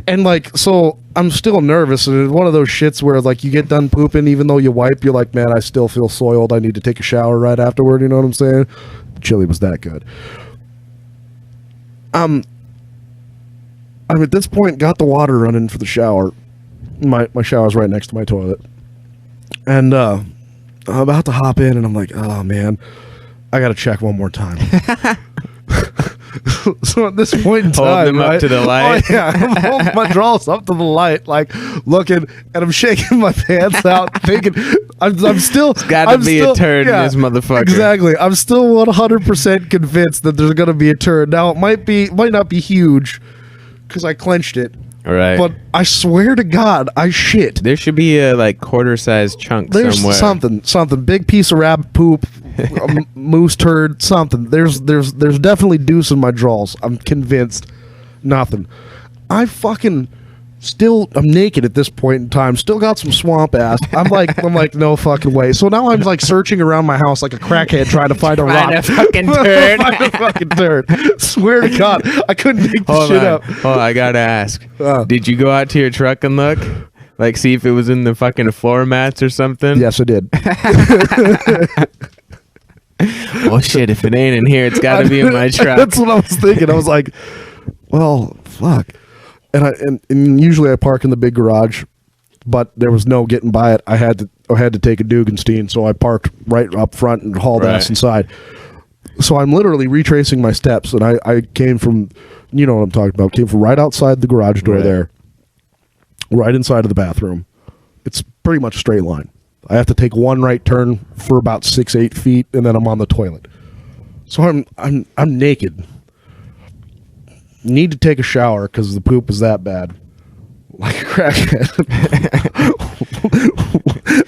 Speaker 2: And, like, so I'm still nervous, and it's one of those shits where, like, you get done pooping, even though you wipe, you're like, man, I still feel soiled. I need to take a shower right afterward, you know what I'm saying? The chili was that good. I'm at this point got the water running for the shower. My shower's right next to my toilet. And I'm about to hop in, and I'm like, oh, man, I got to check one more time. So at this point in time,
Speaker 1: holding them up to the light.
Speaker 2: Oh, yeah, I'm holding my drawers up to the light, like looking, and I'm shaking my pants out, thinking, I'm still.
Speaker 1: Got to be a turd in this motherfucker.
Speaker 2: Exactly. I'm still 100% convinced that there's going to be a turd. Now it might not be huge, because I clenched it.
Speaker 1: Right.
Speaker 2: But I swear to God, I shit.
Speaker 1: There should be a like quarter-sized chunk somewhere.
Speaker 2: There's something big piece of rabbit poop, a moose turd, something. There's definitely deuce in my drawers. I'm convinced. Nothing. I'm naked at this point in time. Still got some swamp ass. I'm like no fucking way. So now I'm like searching around my house like a crackhead trying to find a rock.
Speaker 1: Find a fucking turd.
Speaker 2: Find a fucking turd. Swear to God, I couldn't make this shit up.
Speaker 1: Oh, I gotta ask. Did you go out to your truck and look? Like, see if it was in the fucking floor mats or something?
Speaker 2: Yes, I did.
Speaker 1: Oh shit! If it ain't in here, it's got to be in my truck.
Speaker 2: That's what I was thinking. I was like, well, fuck. And usually I park in the big garage, but there was no getting by it. I had to take a Dugenstein, so I parked right up front and hauled ass inside. So I'm literally retracing my steps, and I came from, you know what I'm talking about, came from right outside the garage door there, right inside of the bathroom. It's pretty much a straight line. I have to take one right turn for about 6-8 feet, and then I'm on the toilet. So I'm naked. Need to take a shower because the poop is that bad. Like a crackhead.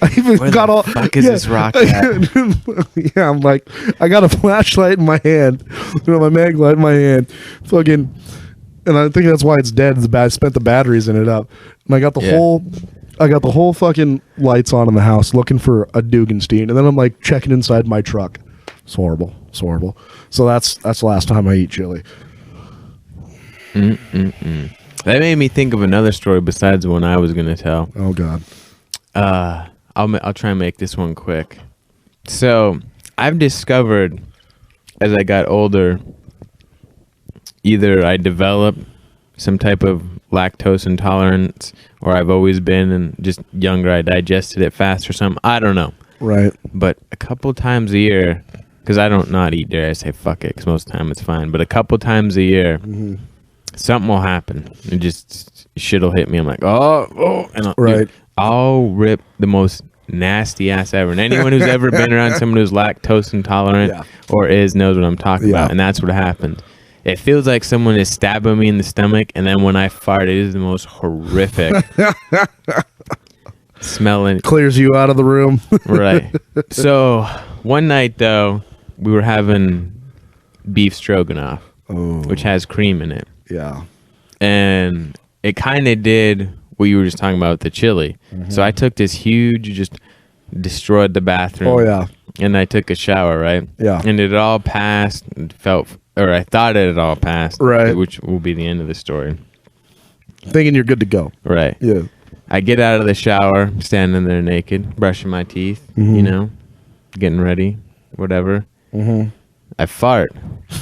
Speaker 2: I even
Speaker 1: Where
Speaker 2: got
Speaker 1: the
Speaker 2: all.
Speaker 1: fuck is this rock at?
Speaker 2: Yeah, I'm like, I got a flashlight in my hand, my mag light in my hand, fucking, and I think that's why it's dead. I spent the batteries in it up, and I got the whole fucking lights on in the house, looking for a Dugenstein, and then I'm like checking inside my truck. It's horrible. It's horrible. So that's the last time I eat chili.
Speaker 1: That made me think of another story besides the one I was gonna tell.
Speaker 2: Oh God.
Speaker 1: I'll try and make this one quick. So I've discovered as I got older, either I developed some type of lactose intolerance, or I've always been, and just younger I digested it fast or something. I don't know.
Speaker 2: Right.
Speaker 1: But a couple times a year, because I don't not eat dairy, I say fuck it, because most of the time it's fine. But a couple times a year. Something will happen. It just shit'll hit me. I'm like, oh, and I'll rip the most nasty ass ever. And anyone who's ever been around someone who's lactose intolerant or knows what I'm talking about. And that's what happened. It feels like someone is stabbing me in the stomach, and then when I fart, it is the most horrific smelling.
Speaker 2: Clears you out of the room.
Speaker 1: Right. So one night though, we were having beef stroganoff, which has cream in it.
Speaker 2: Yeah.
Speaker 1: And it kind of did what you were just talking about with the chili. So I took this huge, just destroyed the bathroom.
Speaker 2: Oh, yeah.
Speaker 1: And I took a shower, right?
Speaker 2: Yeah.
Speaker 1: And it all passed and I thought it had all passed.
Speaker 2: Right.
Speaker 1: Which will be the end of the story.
Speaker 2: Thinking you're good to go.
Speaker 1: Right.
Speaker 2: Yeah.
Speaker 1: I get out of the shower, standing there naked, brushing my teeth, you know, getting ready, whatever. I fart.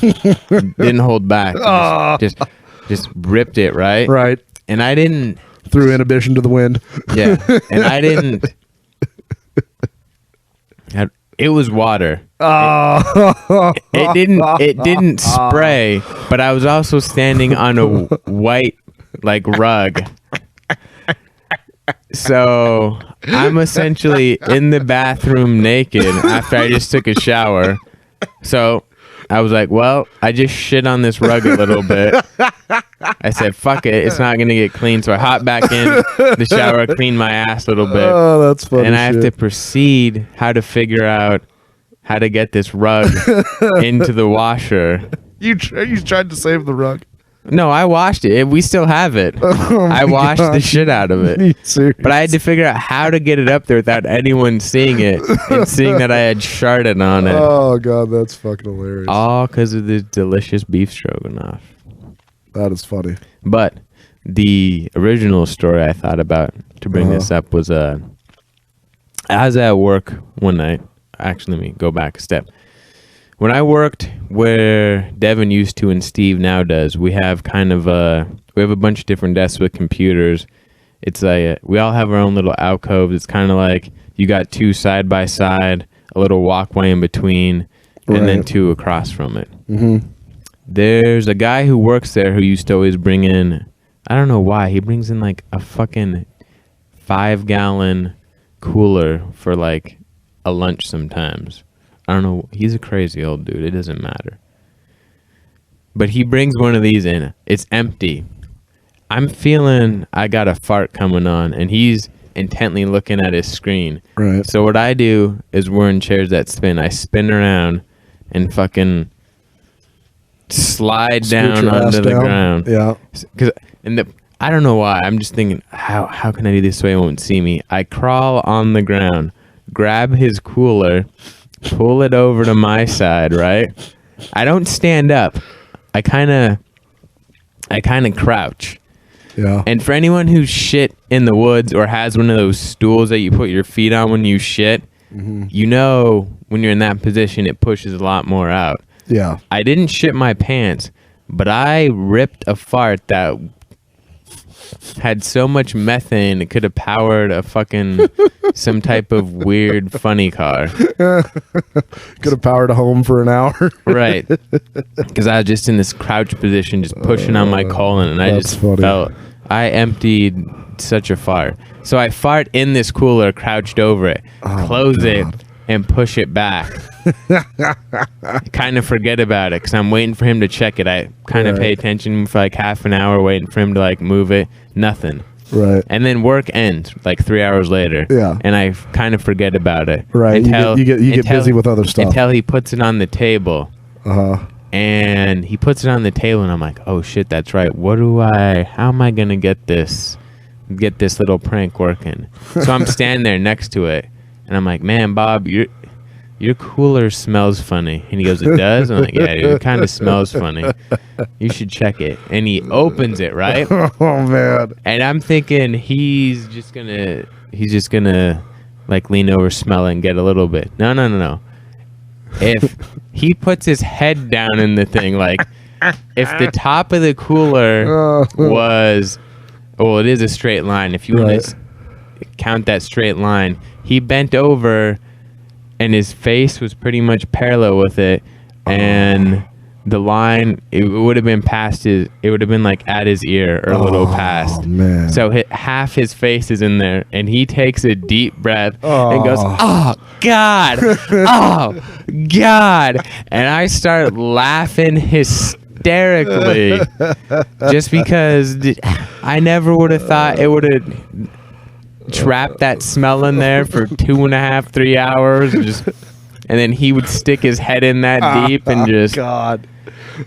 Speaker 1: Didn't hold back. Just ripped it, right?
Speaker 2: Right.
Speaker 1: And I didn't.
Speaker 2: Threw inhibition to the wind.
Speaker 1: Yeah. And I didn't. It was water. It didn't spray, but I was also standing on a white, like, rug. So I'm essentially in the bathroom naked after I just took a shower. So I was like, well, I just shit on this rug a little bit. I said, fuck it. It's not going to get clean. So I hopped back in the shower, cleaned my ass a little bit.
Speaker 2: Oh, that's funny.
Speaker 1: And I have to proceed how to figure out how to get this rug into the washer.
Speaker 2: You tried to save the rug.
Speaker 1: No, I washed it. We still have it. I washed the shit out of it. But I had to figure out how to get it up there without anyone seeing it and seeing that I had sharted on it.
Speaker 2: Oh, God, that's fucking hilarious.
Speaker 1: All because of the delicious beef stroganoff.
Speaker 2: That is funny.
Speaker 1: But the original story I thought about to bring this up was I was at work one night. Actually, let me go back a step. when I worked where Devin used to and Steve now does, we have kind of we have a bunch of different desks with computers. It's like we all have our own little alcoves. It's kind of like you got two side by side, a little walkway in between, and then two across from it. Mm-hmm. There's a guy who works there who used to always bring in, I don't know why, he brings in like a fucking 5-gallon cooler for like a lunch sometimes. I don't know. He's a crazy old dude. It doesn't matter. But he brings one of these in. It's empty. I'm feeling I got a fart coming on, and he's intently looking at his screen.
Speaker 2: Right.
Speaker 1: So what I do is we're in chairs that spin. I spin around and fucking slide down onto the ground.
Speaker 2: Yeah.
Speaker 1: I don't know why. I'm just thinking, how can I do this so he won't see me? I crawl on the ground, grab his cooler, pull it over to my side, right? I don't stand up. I kind of crouch.
Speaker 2: Yeah.
Speaker 1: And for anyone who's shit in the woods or has one of those stools that you put your feet on when you shit, you know when you're in that position, it pushes a lot more out.
Speaker 2: Yeah.
Speaker 1: I didn't shit my pants, but I ripped a fart that had so much methane it could have powered a fucking some type of weird funny car.
Speaker 2: Could have powered a home for an hour.
Speaker 1: Right. Because I was just in this crouch position, just pushing on my colon, and I just felt I emptied such a fart. So I fart in this cooler, crouched over it, close it, and push it back. Kind of forget about it because I'm waiting for him to check it. I kind of pay attention for like half an hour, waiting for him to like move it. Nothing.
Speaker 2: Right.
Speaker 1: And then work ends like 3 hours later.
Speaker 2: Yeah.
Speaker 1: And I kind of forget about it.
Speaker 2: Right. You get busy with other stuff
Speaker 1: until he puts it on the table.
Speaker 2: Uh-huh.
Speaker 1: And he puts it on the table, and I'm like, oh shit, that's right. How am I gonna get this little prank working? So I'm standing there next to it, and I'm like, man, Bob, your cooler smells funny. And he goes, it does? I'm like, yeah, dude, it kind of smells funny. You should check it. And he opens it, right?
Speaker 2: Oh, man.
Speaker 1: And I'm thinking he's just gonna like lean over, smell it, and get a little bit. No. If he puts his head down in the thing, like if the top of the cooler was, it is a straight line. If you want to count that straight line, he bent over and his face was pretty much parallel with it, and the line, it would have been it would have been like at his ear or a little past.
Speaker 2: Man.
Speaker 1: So half his face is in there, and he takes a deep breath and goes, oh God, oh God. And I start laughing hysterically just because I never would have thought it would have trap that smell in there for 2.5, 3 hours, and then he would stick his head in that deep and just
Speaker 2: God.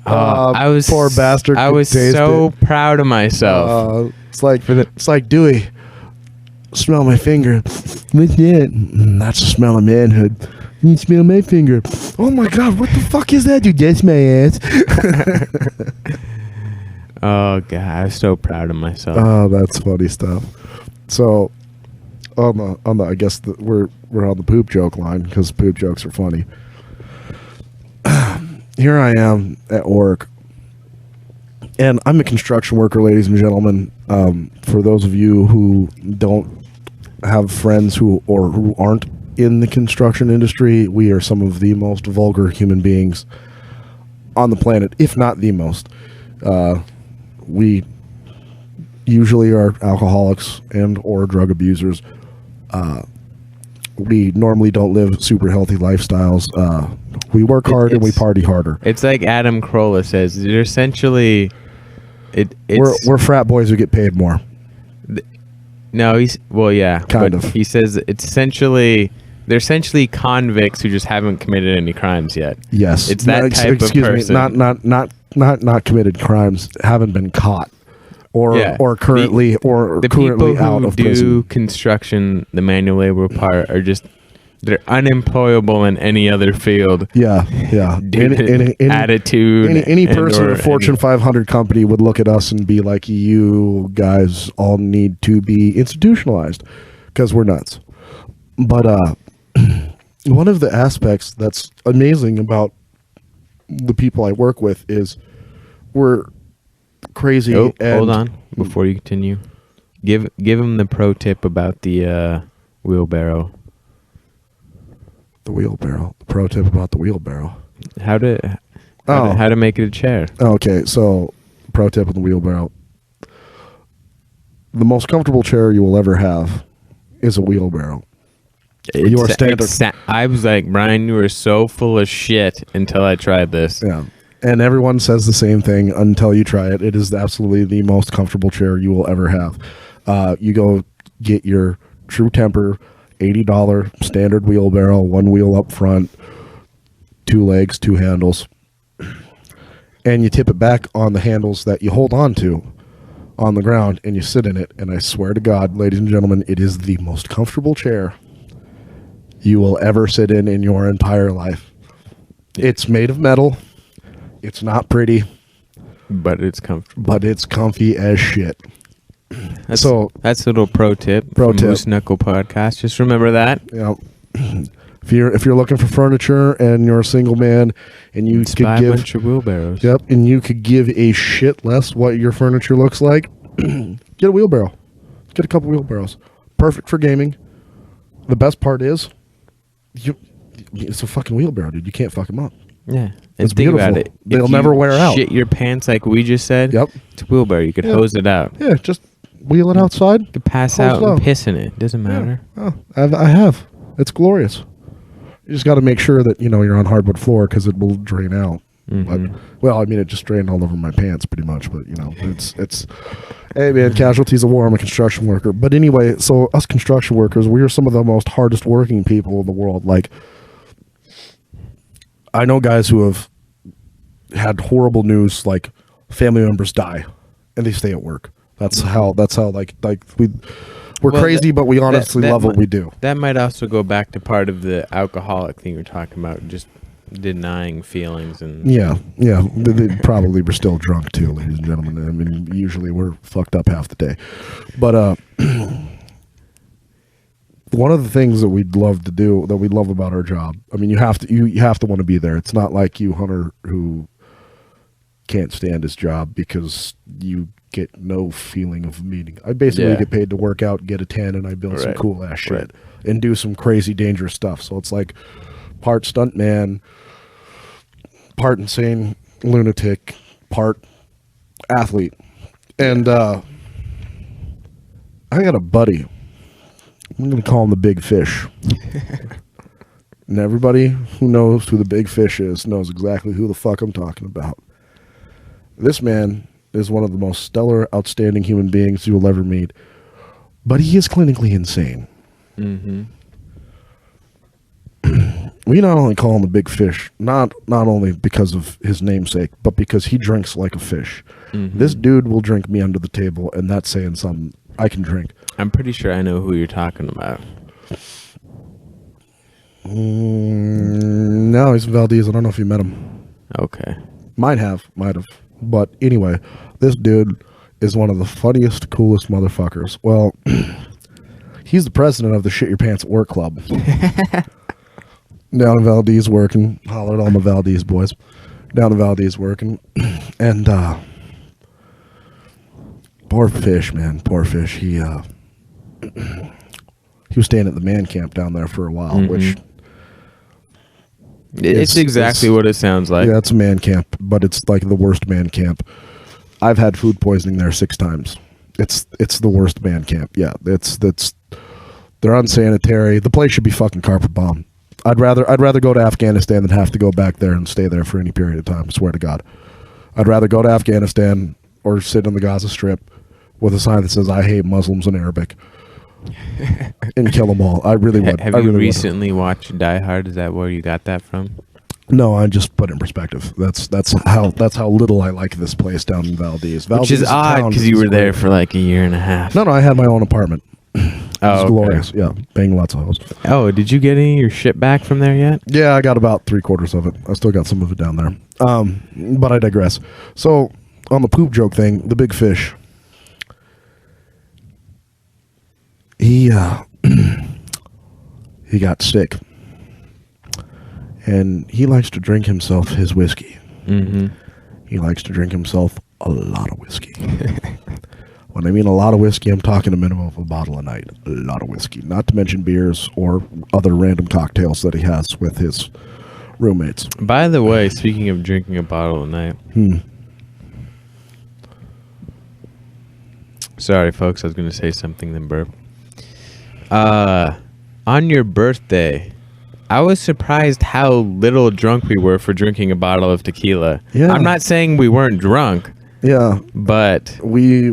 Speaker 1: I was
Speaker 2: poor bastard.
Speaker 1: I was so proud of myself.
Speaker 2: It's like Dewey. Smell my finger. What's that? That's the smell of manhood. You smell my finger. Oh my God! What the fuck is that, dude? That's my ass.
Speaker 1: Oh God! I was so proud of myself.
Speaker 2: Oh, that's funny stuff. So. On the I guess we're on the poop joke line because poop jokes are funny. Here I am at work, and I'm a construction worker, ladies and gentlemen. For those of you who don't have friends who aren't in the construction industry, we are some of the most vulgar human beings on the planet, if not the most. We usually are alcoholics and or drug abusers. We normally don't live super healthy lifestyles. We work hard and we party harder.
Speaker 1: It's like Adam Carolla says. They're essentially,
Speaker 2: we're frat boys who get paid more.
Speaker 1: No, kind
Speaker 2: of.
Speaker 1: He says they're essentially convicts who just haven't committed any crimes yet.
Speaker 2: Yes,
Speaker 1: it's that type of person.
Speaker 2: Not committed crimes, haven't been caught. Or currently out of prison. The people who do
Speaker 1: construction, the manual labor part, are just they're unemployable in any other field.
Speaker 2: Yeah.
Speaker 1: Any attitude.
Speaker 2: Any person in a Fortune 500 company would look at us and be like, "You guys all need to be institutionalized because we're nuts." But one of the aspects that's amazing about the people I work with is we're crazy.
Speaker 1: Oh,
Speaker 2: and
Speaker 1: hold on before you continue. Give him the pro tip about the wheelbarrow.
Speaker 2: The wheelbarrow. The pro tip about the wheelbarrow.
Speaker 1: How to make it a chair.
Speaker 2: Okay, so pro tip on the wheelbarrow. The most comfortable chair you will ever have is a wheelbarrow. Your standard.
Speaker 1: I was like, Brian, you were so full of shit until I tried this.
Speaker 2: Yeah. And everyone says the same thing until you try it. It is absolutely the most comfortable chair you will ever have. You go get your True Temper $80 standard wheelbarrow, one wheel up front, 2 legs, 2 handles. And you tip it back on the handles that you hold on to on the ground, and you sit in it. And I swear to God, ladies and gentlemen, it is the most comfortable chair you will ever sit in your entire life. It's made of metal. It's not pretty.
Speaker 1: But it's comfortable.
Speaker 2: But it's comfy as shit.
Speaker 1: That's a little pro tip.
Speaker 2: Pro
Speaker 1: from
Speaker 2: tip.
Speaker 1: Moose Knuckle podcast. Just remember that.
Speaker 2: Yeah. If you're looking for furniture and you're a single man and you could
Speaker 1: buy
Speaker 2: give
Speaker 1: a bunch of wheelbarrows.
Speaker 2: Yep, and you could give a shit less what your furniture looks like, get a wheelbarrow. Get a couple wheelbarrows. Perfect for gaming. The best part is it's a fucking wheelbarrow, dude. You can't fuck them up.
Speaker 1: Yeah. And
Speaker 2: It's
Speaker 1: think
Speaker 2: beautiful.
Speaker 1: about it.
Speaker 2: They'll
Speaker 1: If
Speaker 2: never
Speaker 1: you
Speaker 2: wear out.
Speaker 1: Shit your pants like we just said.
Speaker 2: Yep.
Speaker 1: It's a wheelbarrow. You could hose it out.
Speaker 2: Yeah, just wheel it outside.
Speaker 1: You could pass
Speaker 2: hose
Speaker 1: out
Speaker 2: it
Speaker 1: and piss in it. Doesn't matter.
Speaker 2: Yeah. Oh, I have. It's glorious. You just got to make sure that you're on hardwood floor because it will drain out.
Speaker 1: Mm-hmm.
Speaker 2: But, well, I mean, it just drained all over my pants pretty much. But it's. Hey man, casualties of war. I'm a construction worker. But anyway, so us construction workers, we are some of the most hardest working people in the world. Like, I know guys who have had horrible news, like family members die, and they stay at work. That's how like we're crazy, but we honestly love what we do.
Speaker 1: That might also go back to part of the alcoholic thing you're talking about, just denying feelings and
Speaker 2: yeah. They probably were still drunk too, ladies and gentlemen. I mean, usually we're fucked up half the day, but one of the things that we'd love to do, that we love about our job, I mean, you have to want to be there. It's not like you, Hunter, who can't stand his job because you get no feeling of meaning. I basically get paid to work out, get a tan, and I build some cool ass shit and do some crazy dangerous stuff. So it's like part stunt man, part insane lunatic, part athlete. And I got a buddy. I'm going to call him the Big Fish. And everybody who knows who the Big Fish is knows exactly who the fuck I'm talking about. This man is one of the most stellar, outstanding human beings you will ever meet. But he is clinically insane.
Speaker 1: Mm-hmm.
Speaker 2: We not only call him the Big Fish, not only because of his namesake, but because he drinks like a fish.
Speaker 1: Mm-hmm.
Speaker 2: This dude will drink me under the table, and that's saying something. I can drink.
Speaker 1: I'm pretty sure I know who you're talking about.
Speaker 2: No, he's Valdez. I don't know if you met him.
Speaker 1: Okay.
Speaker 2: Might have. But anyway, this dude is one of the funniest, coolest motherfuckers. Well, he's the president of the Shit Your Pants at Work Club. Down in Valdez working. Holler at all my Valdez boys. Down in Valdez working. And poor fish, man. Poor fish. He was staying at the man camp down there for a while, which...
Speaker 1: It's exactly what it sounds like.
Speaker 2: Yeah, it's a man camp, but it's like the worst man camp. I've had food poisoning there 6 times. It's the worst man camp. Yeah, they're unsanitary. The place should be fucking carpet bombed. I'd rather go to Afghanistan than have to go back there and stay there for any period of time. I swear to God, I'd rather go to Afghanistan or sit on the Gaza Strip with a sign that says "I hate Muslims" in Arabic and kill them all. I really would.
Speaker 1: Have you recently watched Die Hard? Is that where you got that from?
Speaker 2: No, I just put it in perspective. That's how little I like this place down in Valdez.
Speaker 1: Which is odd because you were there for like a year and a half.
Speaker 2: No, I had my own apartment. It's glorious. Yeah, paying lots of hoes.
Speaker 1: Oh, did you get any of your shit back from there yet?
Speaker 2: Yeah, I got about 3/4 of it. I still got some of it down there. But I digress. So on the poop joke thing, the Big Fish. He got sick, and he likes to drink himself his whiskey.
Speaker 1: Mm-hmm.
Speaker 2: He likes to drink himself a lot of whiskey. When I mean a lot of whiskey, I'm talking a minimum of a bottle a night. A lot of whiskey. Not to mention beers or other random cocktails that he has with his roommates.
Speaker 1: By the way, speaking of drinking a bottle a night. Sorry, folks. I was going to say something then burp. On your birthday, I was surprised how little drunk we were for drinking a bottle of tequila.
Speaker 2: Yeah.
Speaker 1: I'm not saying we weren't drunk.
Speaker 2: Yeah.
Speaker 1: But
Speaker 2: we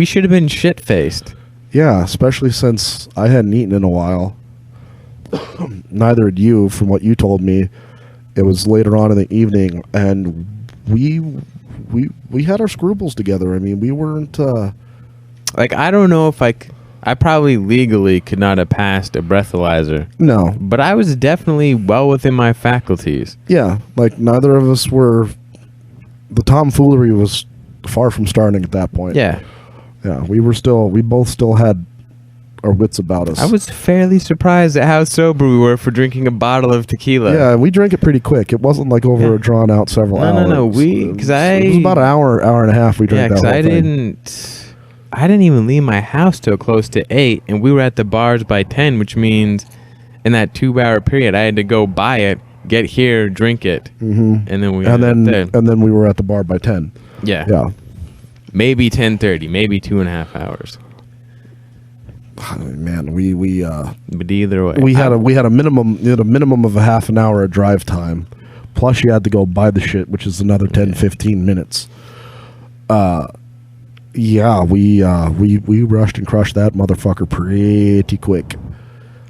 Speaker 1: should have been shit-faced.
Speaker 2: Yeah, especially since I hadn't eaten in a while. Neither had you, from what you told me. It was later on in the evening, and we had our scruples together. I mean, we weren't...
Speaker 1: Like, I don't know if I probably legally could not have passed a breathalyzer.
Speaker 2: No.
Speaker 1: But I was definitely well within my faculties.
Speaker 2: Yeah, like, neither of us were... The tomfoolery was far from starting at that point.
Speaker 1: Yeah.
Speaker 2: Yeah, we both still had our wits about us.
Speaker 1: I was fairly surprised at how sober we were for drinking a bottle of tequila.
Speaker 2: Yeah, we drank it pretty quick. It wasn't like over a drawn out several hours.
Speaker 1: No.
Speaker 2: It was about an hour and a half we drank that whole thing.
Speaker 1: I didn't even leave my house till close to 8, and we were at the bars by 10, which means in that 2-hour period, I had to go buy it, get here, drink it, and then we
Speaker 2: were at the bar by 10.
Speaker 1: Yeah.
Speaker 2: Yeah.
Speaker 1: Maybe 10:30, maybe 2.5 hours.
Speaker 2: Man,
Speaker 1: but either way,
Speaker 2: we had a minimum of a half an hour of drive time, plus you had to go buy the shit, which is another 10-15 minutes. Yeah, we rushed and crushed that motherfucker pretty quick.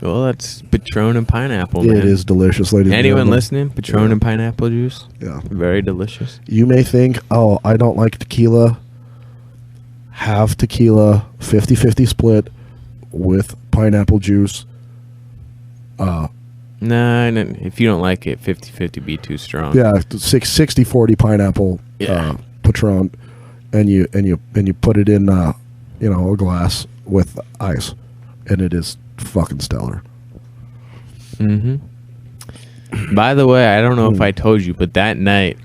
Speaker 1: Well, that's Patron and pineapple, man.
Speaker 2: It is delicious, ladies and gentlemen.
Speaker 1: Anyone listening? Patron and pineapple juice?
Speaker 2: Yeah.
Speaker 1: Very delicious.
Speaker 2: You may think, oh, I don't like tequila. Have tequila, 50-50 split with pineapple juice.
Speaker 1: No, if you don't like it, 50-50 be too strong.
Speaker 2: Yeah, 60-40 pineapple Patron, and you put it in a glass with ice, and it is fucking stellar.
Speaker 1: By the way, I don't know if I told you, but that night,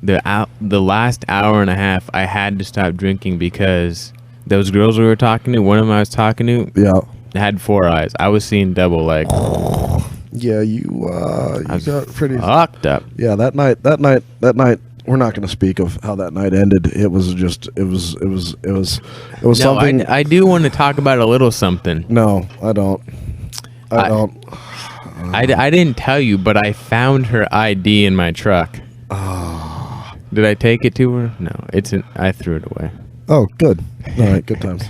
Speaker 1: the last hour and a half, I had to stop drinking because those girls we were talking to, one of them I was talking to, had 4 eyes. I was seeing double, like.
Speaker 2: Yeah, you got pretty
Speaker 1: fucked up.
Speaker 2: Yeah, that night. We're not going to speak of how that night ended. It was something.
Speaker 1: I do want to talk about a little something.
Speaker 2: No, I don't.
Speaker 1: I didn't tell you, but I found her ID in my truck. Did I take it to her? No, I threw it away.
Speaker 2: Oh, good. All right, good times.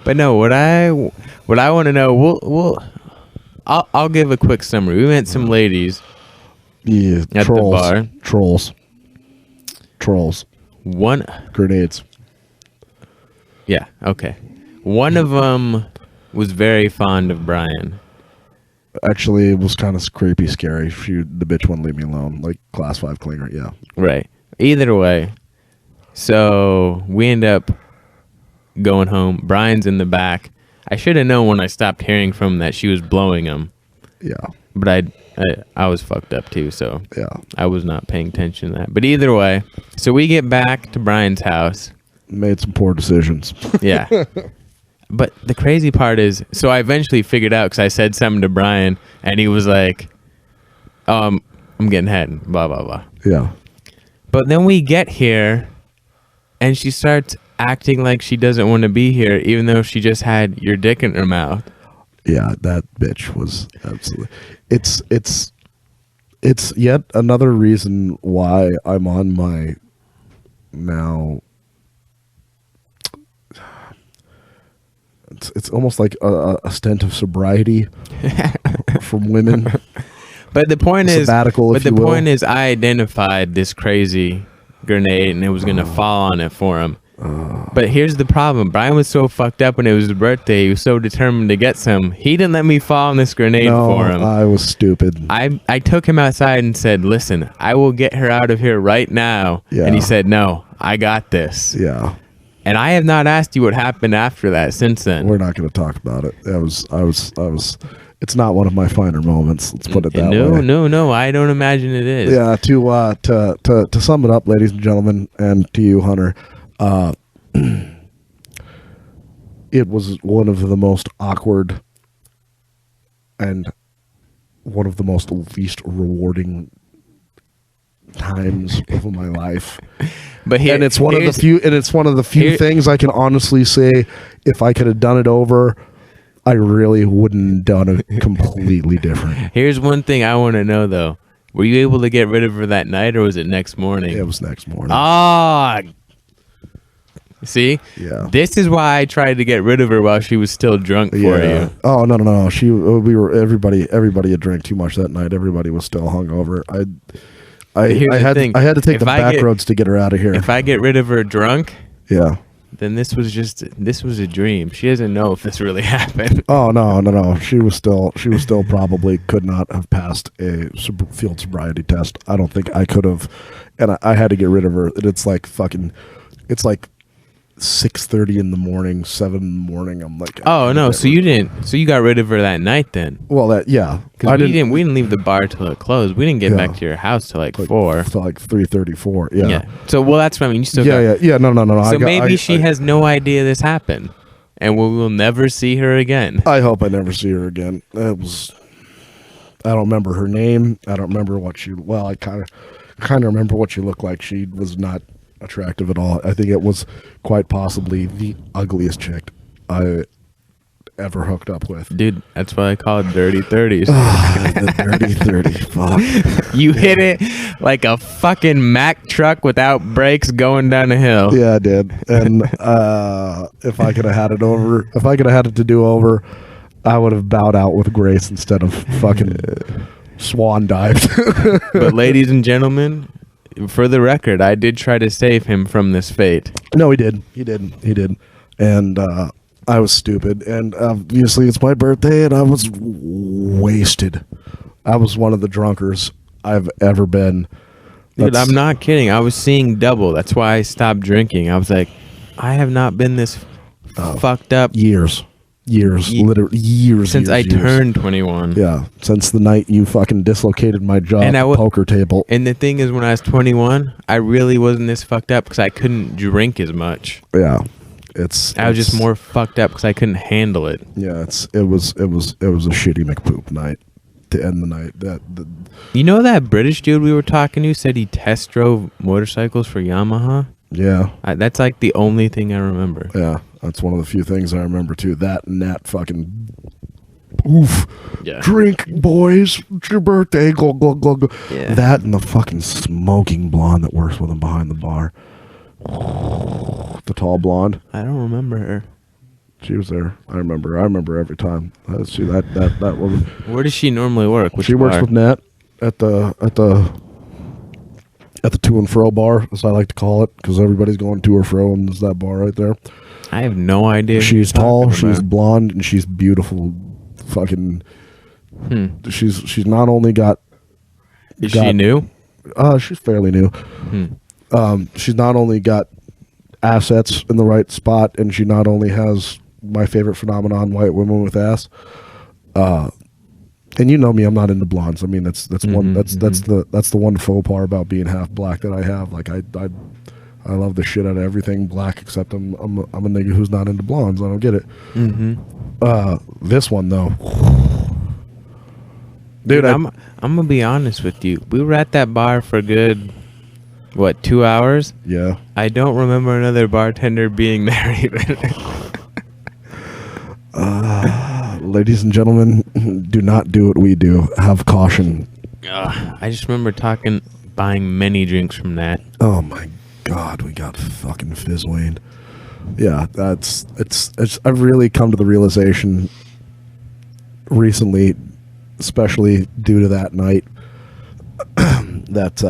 Speaker 1: But no, what I want to know, I'll give a quick summary. We met some ladies.
Speaker 2: Yeah,
Speaker 1: at the bar.
Speaker 2: Trolls. Grenades.
Speaker 1: Yeah, okay. One of them was very fond of Brian.
Speaker 2: Actually, it was kind of creepy, scary. The bitch wouldn't leave me alone. Like, class 5 clinger, yeah.
Speaker 1: Right. Either way. So, we end up going home. Brian's in the back. I should have known when I stopped hearing from him that she was blowing him.
Speaker 2: Yeah.
Speaker 1: But I was fucked up too, so
Speaker 2: yeah,
Speaker 1: I was not paying attention to that. But either way, so we get back to Brian's house.
Speaker 2: Made some poor decisions.
Speaker 1: Yeah. But the crazy part is, so I eventually figured out because I said something to Brian, and he was like, I'm getting head, blah, blah, blah.
Speaker 2: Yeah.
Speaker 1: But then we get here, and she starts acting like she doesn't want to be here, even though she just had your dick in her mouth.
Speaker 2: Yeah, that bitch was absolutely... It's yet another reason why I'm on my now... It's almost like a stint of sobriety from women.
Speaker 1: But the point is,
Speaker 2: sabbatical, if you will.
Speaker 1: Point is, I identified this crazy grenade, and it was gonna fall on it for him. But here's the problem: Brian was so fucked up when it was his birthday. He was so determined to get some. He didn't let me fall on this grenade for him.
Speaker 2: I was stupid.
Speaker 1: I took him outside and said, "Listen, I will get her out of here right now."
Speaker 2: Yeah.
Speaker 1: And he said, "No, I got this."
Speaker 2: Yeah.
Speaker 1: And I have not asked you what happened after that since then.
Speaker 2: We're not going to talk about it. It's not one of my finer moments. Let's put it that way.
Speaker 1: No. I don't imagine it is.
Speaker 2: Yeah. To sum it up, ladies and gentlemen, and to you, Hunter, it was one of the most awkward and one of the most least rewarding times of my life.
Speaker 1: But
Speaker 2: it's one of the few things I can honestly say, if I could have done it over, I really wouldn't have done it completely different.
Speaker 1: Here's one thing I want to know, though. Were you able to get rid of her that night, or was it next morning?
Speaker 2: It was next morning.
Speaker 1: Ah, see?
Speaker 2: Yeah.
Speaker 1: This is why I tried to get rid of her while she was still drunk for you.
Speaker 2: Oh, no. Everybody had drank too much that night. Everybody was still hungover. I had to take the back roads to get her out of here.
Speaker 1: If I get rid of her drunk,
Speaker 2: yeah,
Speaker 1: then this was a dream. She doesn't know if this really happened.
Speaker 2: Oh no. She was still probably could not have passed a field sobriety test. I don't think I could have, and I had to get rid of her. It's like 6:30 in the morning, 7 in the morning. I'm like,
Speaker 1: oh no, so you got rid of her that night then?
Speaker 2: Well,
Speaker 1: because we didn't leave the bar till it closed. We didn't get back to your house till like 4.
Speaker 2: Till like 3:34. Yeah.
Speaker 1: So that's what I mean. You still
Speaker 2: No.
Speaker 1: So maybe she has no idea this happened, and we will never see her again.
Speaker 2: I hope I never see her again. I don't remember her name. I don't remember what she. Well, I kind of remember what she looked like. She was not attractive at all. I think it was quite possibly the ugliest chick I ever hooked up with.
Speaker 1: Dude, that's why I call it dirty 30s.
Speaker 2: The dirty 30. Fuck.
Speaker 1: You hit it like a fucking Mack truck without brakes going down a hill.
Speaker 2: Yeah, I did. And if I could have had it to do over, I would have bowed out with grace instead of fucking swan dived.
Speaker 1: But ladies and gentlemen, for the record, I did try to save him from this fate.
Speaker 2: No, he did. And I was stupid. And obviously, it's my birthday, and I was wasted. I was one of the drunkers I've ever been.
Speaker 1: Dude, I'm not kidding. I was seeing double. That's why I stopped drinking. I was like, I have not been this fucked up.
Speaker 2: Years. Literally years.
Speaker 1: Since I turned 21.
Speaker 2: Yeah, since the night you fucking dislocated my jaw at the poker table.
Speaker 1: And the thing is, when I was 21, I really wasn't this fucked up because I couldn't drink as much.
Speaker 2: Yeah,
Speaker 1: I was just more fucked up because I couldn't handle it.
Speaker 2: Yeah, it was a shitty McPoop night to end the night.
Speaker 1: You know that British dude we were talking to said he test drove motorcycles for Yamaha?
Speaker 2: Yeah.
Speaker 1: That's like the only thing I remember.
Speaker 2: Yeah, that's one of the few things I remember too. That and that fucking oof. Yeah. Drink, boys. It's your birthday. Go. Yeah. That and the fucking smoking blonde that works with him behind the bar. The tall blonde.
Speaker 1: I don't remember her.
Speaker 2: She was there. I remember every time. See that woman.
Speaker 1: Where does she normally work?
Speaker 2: She works with Nat at the to and fro bar, as I like to call it, because everybody's going to or fro, and there's that bar right there.
Speaker 1: I have no idea.
Speaker 2: She's tall, she's blonde, and she's beautiful. Fucking. She's not only got.
Speaker 1: Is she new?
Speaker 2: She's fairly new. She's not only got assets in the right spot, and she not only has my favorite phenomenon, white women with ass. And you know me, I'm not into blondes. I mean, that's the one faux pas about being half black that I have. Like I love the shit out of everything black, except I'm a nigga who's not into blondes. I don't get it. This one though, dude,
Speaker 1: I'm gonna be honest with you. We were at that bar for a good 2 hours?
Speaker 2: Yeah.
Speaker 1: I don't remember another bartender being there even.
Speaker 2: Ladies and gentlemen, do not do what we do. Have caution.
Speaker 1: I just remember buying many drinks from that.
Speaker 2: Oh my God, we got fucking fizz-waned. Yeah, I've really come to the realization recently, especially due to that night, that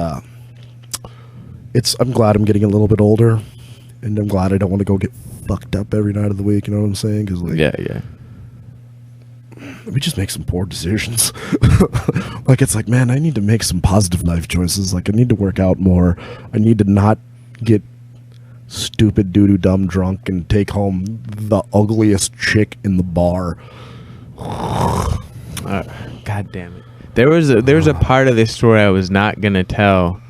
Speaker 2: I'm glad I'm getting a little bit older, and I'm glad I don't want to go get fucked up every night of the week. You know what I'm saying? Cause
Speaker 1: yeah.
Speaker 2: We just make some poor decisions. Like, it's like, man, I need to make some positive life choices. Like, I need to work out more. I need to not get stupid doo-doo dumb drunk and take home the ugliest chick in the bar.
Speaker 1: God damn it. There was a part of this story I was not gonna tell,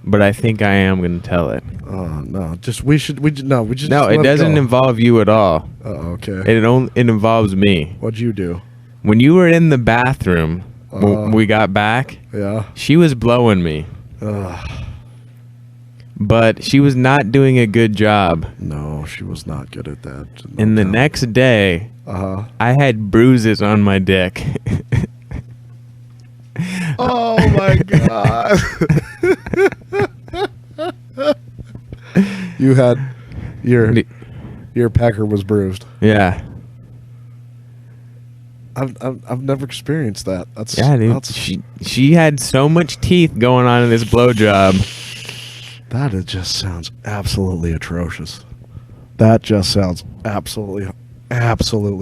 Speaker 1: but I think I am gonna tell it.
Speaker 2: Oh no! We should. No,
Speaker 1: it doesn't involve you at all.
Speaker 2: Okay.
Speaker 1: It involves me.
Speaker 2: What'd you do?
Speaker 1: When you were in the bathroom, when we got back,
Speaker 2: yeah,
Speaker 1: she was blowing me. But she was not doing a good job.
Speaker 2: No, she was not good at that.
Speaker 1: And the next day, I had bruises on my dick.
Speaker 2: Oh my god! You had your pecker was bruised.
Speaker 1: Yeah.
Speaker 2: I've never experienced that. That's
Speaker 1: dude. She had so much teeth going on in this blowjob.
Speaker 2: That just sounds absolutely atrocious. That just sounds absolutely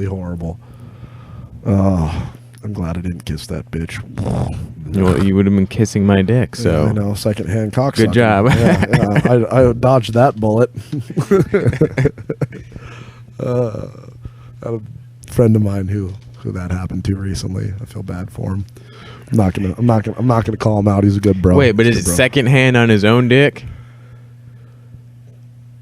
Speaker 2: horrible. Oh, I'm glad I didn't kiss that bitch.
Speaker 1: Well, you would have been kissing my dick, so.
Speaker 2: Yeah, I know, secondhand cocksucker.
Speaker 1: Good job.
Speaker 2: Yeah, I dodged that bullet. I had a friend of mine who that happened to recently. I feel bad for him. I'm not gonna call him out. He's a good bro.
Speaker 1: Wait, but is it secondhand on his own dick?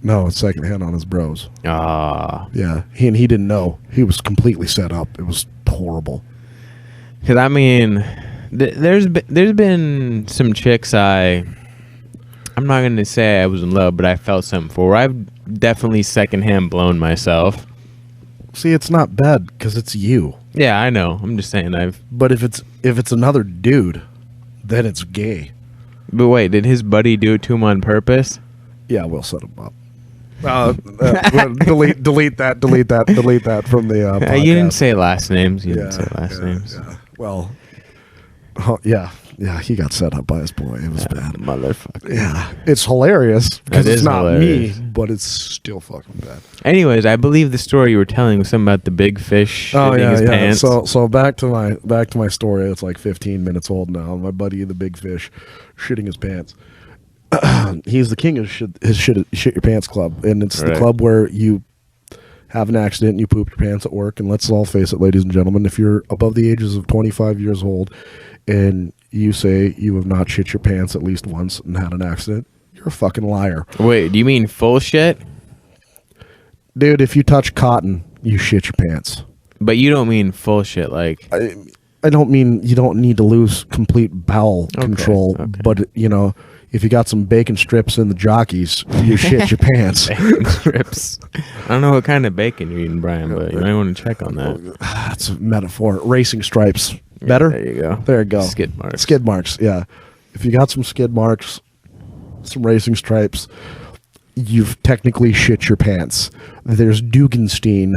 Speaker 2: No, it's secondhand on his bros.
Speaker 1: Ah.
Speaker 2: Yeah, he didn't know. He was completely set up. It was horrible.
Speaker 1: Because I mean, there's been some chicks I'm not gonna say I was in love, but I felt something for. I've definitely secondhand blown myself.
Speaker 2: See, it's not bad because it's you.
Speaker 1: Yeah, I know. I'm just saying
Speaker 2: But if it's another dude, then it's gay.
Speaker 1: But wait, did his buddy do it to him on purpose?
Speaker 2: Yeah, we'll set him up. Delete that from the podcast.
Speaker 1: You didn't say last names. You didn't say last names.
Speaker 2: Yeah. Well, yeah, he got set up by his boy. It was bad.
Speaker 1: Motherfucker.
Speaker 2: Yeah. It's hilarious because it's not
Speaker 1: hilarious.
Speaker 2: me, but it's still fucking bad.
Speaker 1: Anyways, I believe the story you were telling was something about the big fish shitting his pants.
Speaker 2: So back to my story. It's like 15 minutes old now. My buddy, the big fish, shitting his pants. He's the king of shit your pants club, and it's the club where you have an accident and you poop your pants at work. And let's all face it, ladies and gentlemen, if you're above the ages of 25 years old and you say you have not shit your pants at least once and had an accident, you're a fucking liar.
Speaker 1: Wait, do you mean full shit?
Speaker 2: Dude, if you touch cotton, you shit your pants.
Speaker 1: But you don't mean full shit, like...
Speaker 2: I don't mean you don't need to lose complete bowel control, but, you know... If you got some bacon strips in the jockeys, you shit your pants.
Speaker 1: Bacon strips. I don't know what kind of bacon you're eating, Brian, but you might want to check on that.
Speaker 2: That's a metaphor. Racing stripes. Better?
Speaker 1: Yeah, there you go.
Speaker 2: There you go.
Speaker 1: Skid marks.
Speaker 2: Skid marks, yeah. If you got some skid marks, some racing stripes, you've technically shit your pants. There's Dugenstein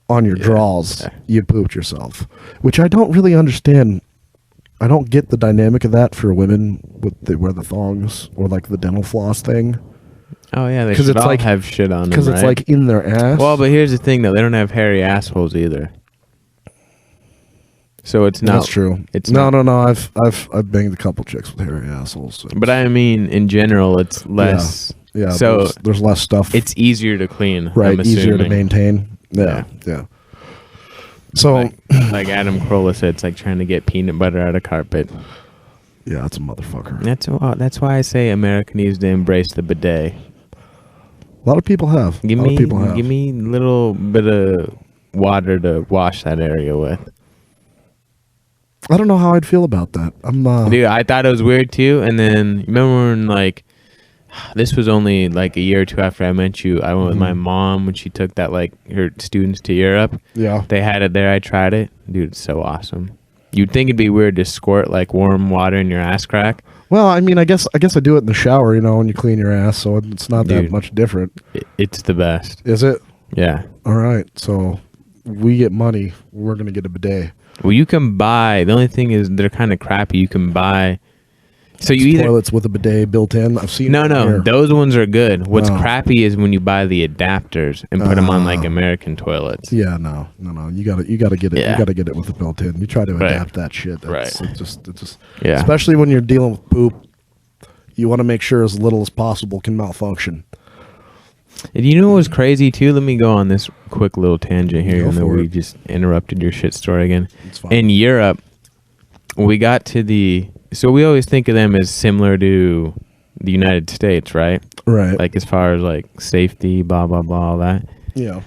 Speaker 2: on your drawers. You pooped yourself. Which I don't really understand. I don't get the dynamic of that for women they wear the thongs or like the dental floss thing.
Speaker 1: Oh yeah, they should all have shit on them,
Speaker 2: because it's like in their ass.
Speaker 1: Well, but here's the thing though, they don't have hairy assholes either. So it's not.
Speaker 2: That's true.
Speaker 1: It's
Speaker 2: no. I've banged a couple chicks with hairy assholes. So
Speaker 1: but I mean, in general, it's less.
Speaker 2: Yeah.
Speaker 1: So
Speaker 2: there's less stuff.
Speaker 1: It's easier to clean.
Speaker 2: Right.
Speaker 1: I'm
Speaker 2: Easier to maintain. Yeah. So,
Speaker 1: like Adam Carolla said, it's like trying to get peanut butter out of carpet.
Speaker 2: Yeah, that's a motherfucker.
Speaker 1: That's why I say America needs to embrace the bidet.
Speaker 2: A lot of people have.
Speaker 1: Give me a little bit of water to wash that area with.
Speaker 2: I don't know how I'd feel about that.
Speaker 1: Dude, I thought it was weird too. And then remember when like this was only like a year or two after I met you. I went with my mom when she took that like her students to Europe.
Speaker 2: Yeah,
Speaker 1: they had it there. I tried it, dude. It's so awesome. You'd think it'd be weird to squirt like warm water in your ass crack.
Speaker 2: Well, I mean, I guess I do it in the shower, you know, when you clean your ass, so it's not that much different.
Speaker 1: It's the best.
Speaker 2: Is it?
Speaker 1: Yeah.
Speaker 2: All right. So we get money. We're gonna get a bidet.
Speaker 1: Well, you can buy. The only thing is they're kind of crappy. You can buy. So you either
Speaker 2: toilets with a bidet built in. I've seen.
Speaker 1: No, those ones are good. What's crappy is when you buy the adapters and put them on like American toilets.
Speaker 2: Yeah, no. You gotta get it.
Speaker 1: Yeah.
Speaker 2: You gotta get it with the built in. You try to adapt that shit.
Speaker 1: Right.
Speaker 2: It just.
Speaker 1: Yeah.
Speaker 2: Especially when you're dealing with poop, you want to make sure as little as possible can malfunction.
Speaker 1: And you know what was crazy too? Let me go on this quick little tangent here.
Speaker 2: Go
Speaker 1: And then
Speaker 2: for
Speaker 1: we
Speaker 2: it.
Speaker 1: just interrupted your shit story again.
Speaker 2: It's fine.
Speaker 1: In Europe, we got to so we always think of them as similar to the United States, right?
Speaker 2: Right.
Speaker 1: Like as far as like safety, blah, blah, blah, all that.
Speaker 2: Yeah.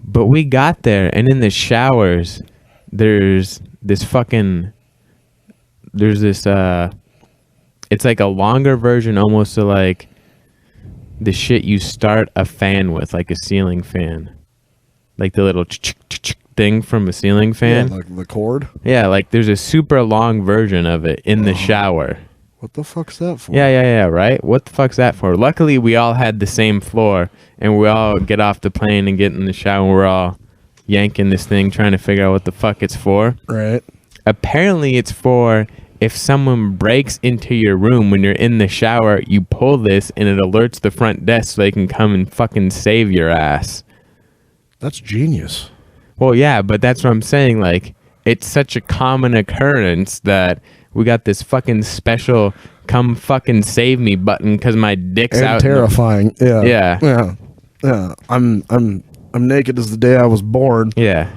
Speaker 1: But we got there, and in the showers, there's this, it's like a longer version almost of like the shit you start a fan with, like a ceiling fan. Like the little thing from a ceiling fan.
Speaker 2: Yeah, like the cord?
Speaker 1: Yeah, like there's a super long version of it in the shower.
Speaker 2: What the fuck's that for?
Speaker 1: Yeah, right? What the fuck's that for? Luckily, we all had the same floor, and we all get off the plane and get in the shower, and we're all yanking this thing, trying to figure out what the fuck it's for.
Speaker 2: Right.
Speaker 1: Apparently, it's for if someone breaks into your room when you're in the shower, you pull this, and it alerts the front desk so they can come and fucking save your ass.
Speaker 2: That's genius.
Speaker 1: Well, yeah, but that's what I'm saying. Like, it's such a common occurrence that we got this fucking special "come fucking save me" button because my dick's
Speaker 2: and
Speaker 1: out.
Speaker 2: Terrifying.
Speaker 1: Yeah.
Speaker 2: I'm naked as the day I was born.
Speaker 1: Yeah.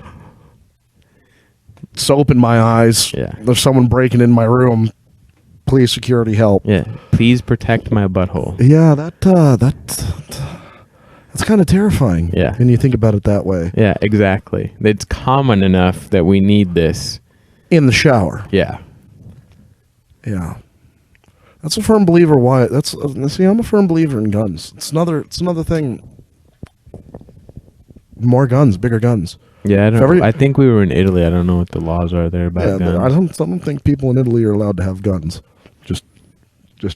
Speaker 2: Soap in my eyes.
Speaker 1: Yeah.
Speaker 2: There's someone breaking in my room. Please, security, help.
Speaker 1: Yeah. Please protect my butthole.
Speaker 2: Yeah, that's kind of terrifying.
Speaker 1: Yeah.
Speaker 2: When you think about it that way.
Speaker 1: Yeah, exactly. It's common enough that we need this.
Speaker 2: In the shower.
Speaker 1: Yeah.
Speaker 2: Yeah. That's a firm believer. Why? I'm a firm believer in guns. It's another thing. More guns, bigger guns.
Speaker 1: Yeah, I think we were in Italy. I don't know what the laws are there about guns.
Speaker 2: I don't think people in Italy are allowed to have guns. Just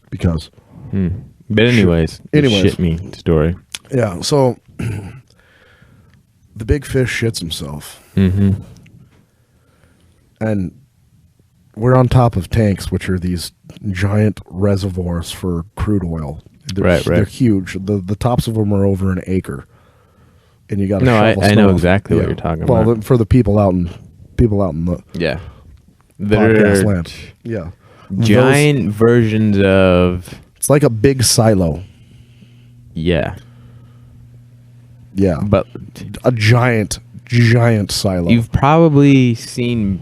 Speaker 2: because.
Speaker 1: But anyways. Shit me story.
Speaker 2: Yeah, so the big fish shits himself.
Speaker 1: Mm-hmm.
Speaker 2: And we're on top of tanks, which are these giant reservoirs for crude oil. They're huge. The tops of them are over an acre. And you got to shovel
Speaker 1: I
Speaker 2: snow
Speaker 1: know
Speaker 2: off.
Speaker 1: exactly what you're talking about.
Speaker 2: Well, for the people out in the podcast land. Yeah.
Speaker 1: Giant versions of...
Speaker 2: It's like a big silo.
Speaker 1: Yeah.
Speaker 2: Yeah.
Speaker 1: But
Speaker 2: a giant silo.
Speaker 1: You've probably seen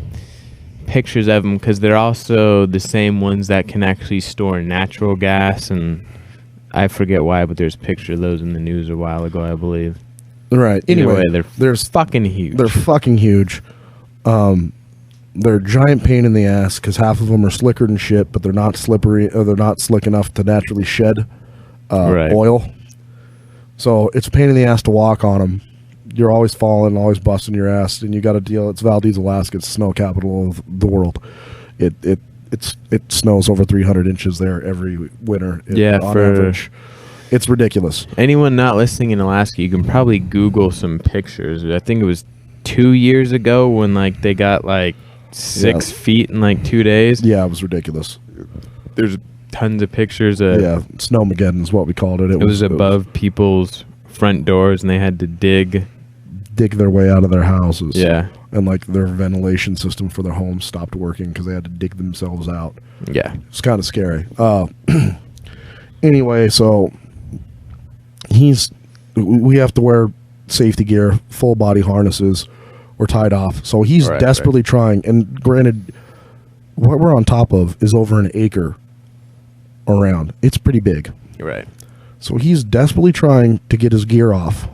Speaker 1: pictures of them because they're also the same ones that can actually store natural gas, and I forget why, but there's a picture of those in the news a while ago, I believe.
Speaker 2: Right. Anyway,
Speaker 1: they're fucking huge.
Speaker 2: They're fucking huge. They're a giant pain in the ass because half of them are slicker than shit, but they're not slippery, or they're not slick enough to naturally shed oil. So it's a pain in the ass to walk on them. You're always falling, always busting your ass, and you got to deal. It's Valdez, Alaska. It's the snow capital of the world. It snows over 300 inches there every winter. On average. It's ridiculous.
Speaker 1: Anyone not listening in Alaska, you can probably Google some pictures. I think it was 2 years ago when like they got like 6 feet in like 2 days.
Speaker 2: Yeah, it was ridiculous.
Speaker 1: There's tons of pictures of
Speaker 2: Snowmageddon is what we called it.
Speaker 1: It was above people's front doors, and they had to dig
Speaker 2: their way out of their houses.
Speaker 1: Yeah.
Speaker 2: And like their ventilation system for their homes stopped working because they had to dig themselves out.
Speaker 1: Yeah.
Speaker 2: It's kind of scary. Anyway, so we have to wear safety gear, full body harnesses. We're tied off. So he's desperately trying. And granted, what we're on top of is over an acre around. It's pretty big.
Speaker 1: Right.
Speaker 2: So he's desperately trying to get his gear off,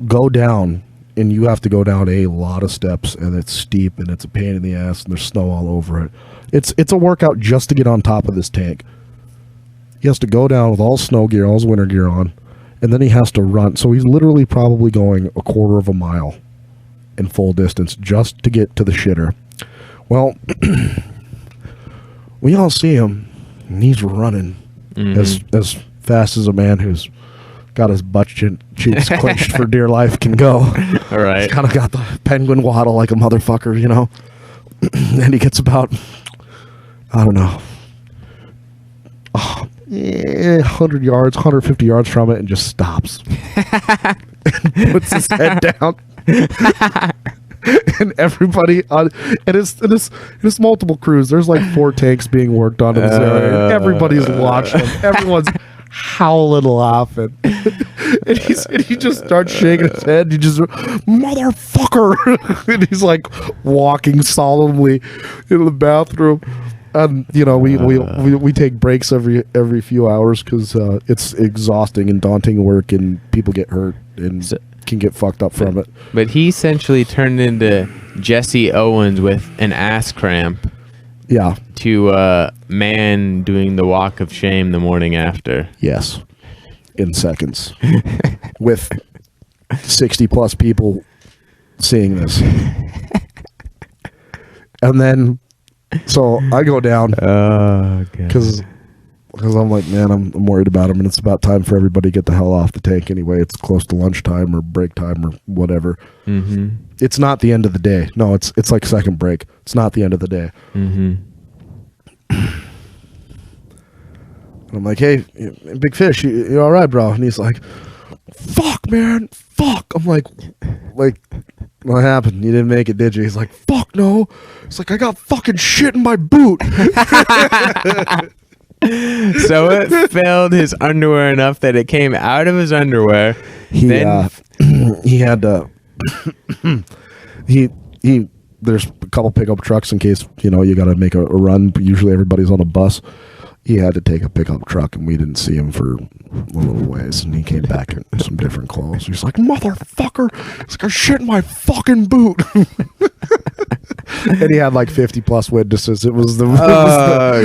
Speaker 2: go down, and you have to go down a lot of steps, and it's steep, and it's a pain in the ass, and there's snow all over it. It's a workout just to get on top of this tank. He has to go down with all snow gear, all his winter gear on, and then he has to run. So he's literally probably going a quarter of a mile in full distance just to get to the shitter. Well, we all see him, and he's running as fast as a man who's got his butt cheeks clenched for dear life can go.
Speaker 1: All right.
Speaker 2: He's kind of got the penguin waddle like a motherfucker, you know. And he gets about, I don't know, 100 yards, 150 yards from it and just stops. Puts his head down. And everybody on it's multiple crews. There's like 4 tanks being worked on in this area. And everybody's watching. Everyone's howling, laughing. and he just starts shaking his head. He just, motherfucker. And he's like walking solemnly in the bathroom. And we take breaks every few hours because it's exhausting and daunting work, and people get hurt and can get fucked up from it.
Speaker 1: But he essentially turned into Jesse Owens with an ass cramp.
Speaker 2: Yeah.
Speaker 1: To man doing the walk of shame the morning after.
Speaker 2: Yes. In seconds. With 60 plus people seeing this. And then, so I go down because I'm like, man, I'm worried about him, and it's about time for everybody to get the hell off the tank anyway. It's close to lunchtime or break time or whatever.
Speaker 1: Mm-hmm.
Speaker 2: It's not the end of the day. No, it's like second break. It's not the end of the day.
Speaker 1: Mm-hmm.
Speaker 2: I'm like, hey, Big Fish, you all right, bro? And he's like, fuck, man, fuck. I'm like, what happened? You didn't make it, did you? He's like, fuck, no. It's like, I got fucking shit in my boot.
Speaker 1: So it filled his underwear enough that it came out of his underwear.
Speaker 2: He had to. There's a couple pickup trucks in case you got to make a run. Usually everybody's on a bus. He had to take a pickup truck, and we didn't see him for a little ways, and he came back in some different clothes. He's like, motherfucker, it's like, I shit in my fucking boot. And he had like 50 plus witnesses. It was the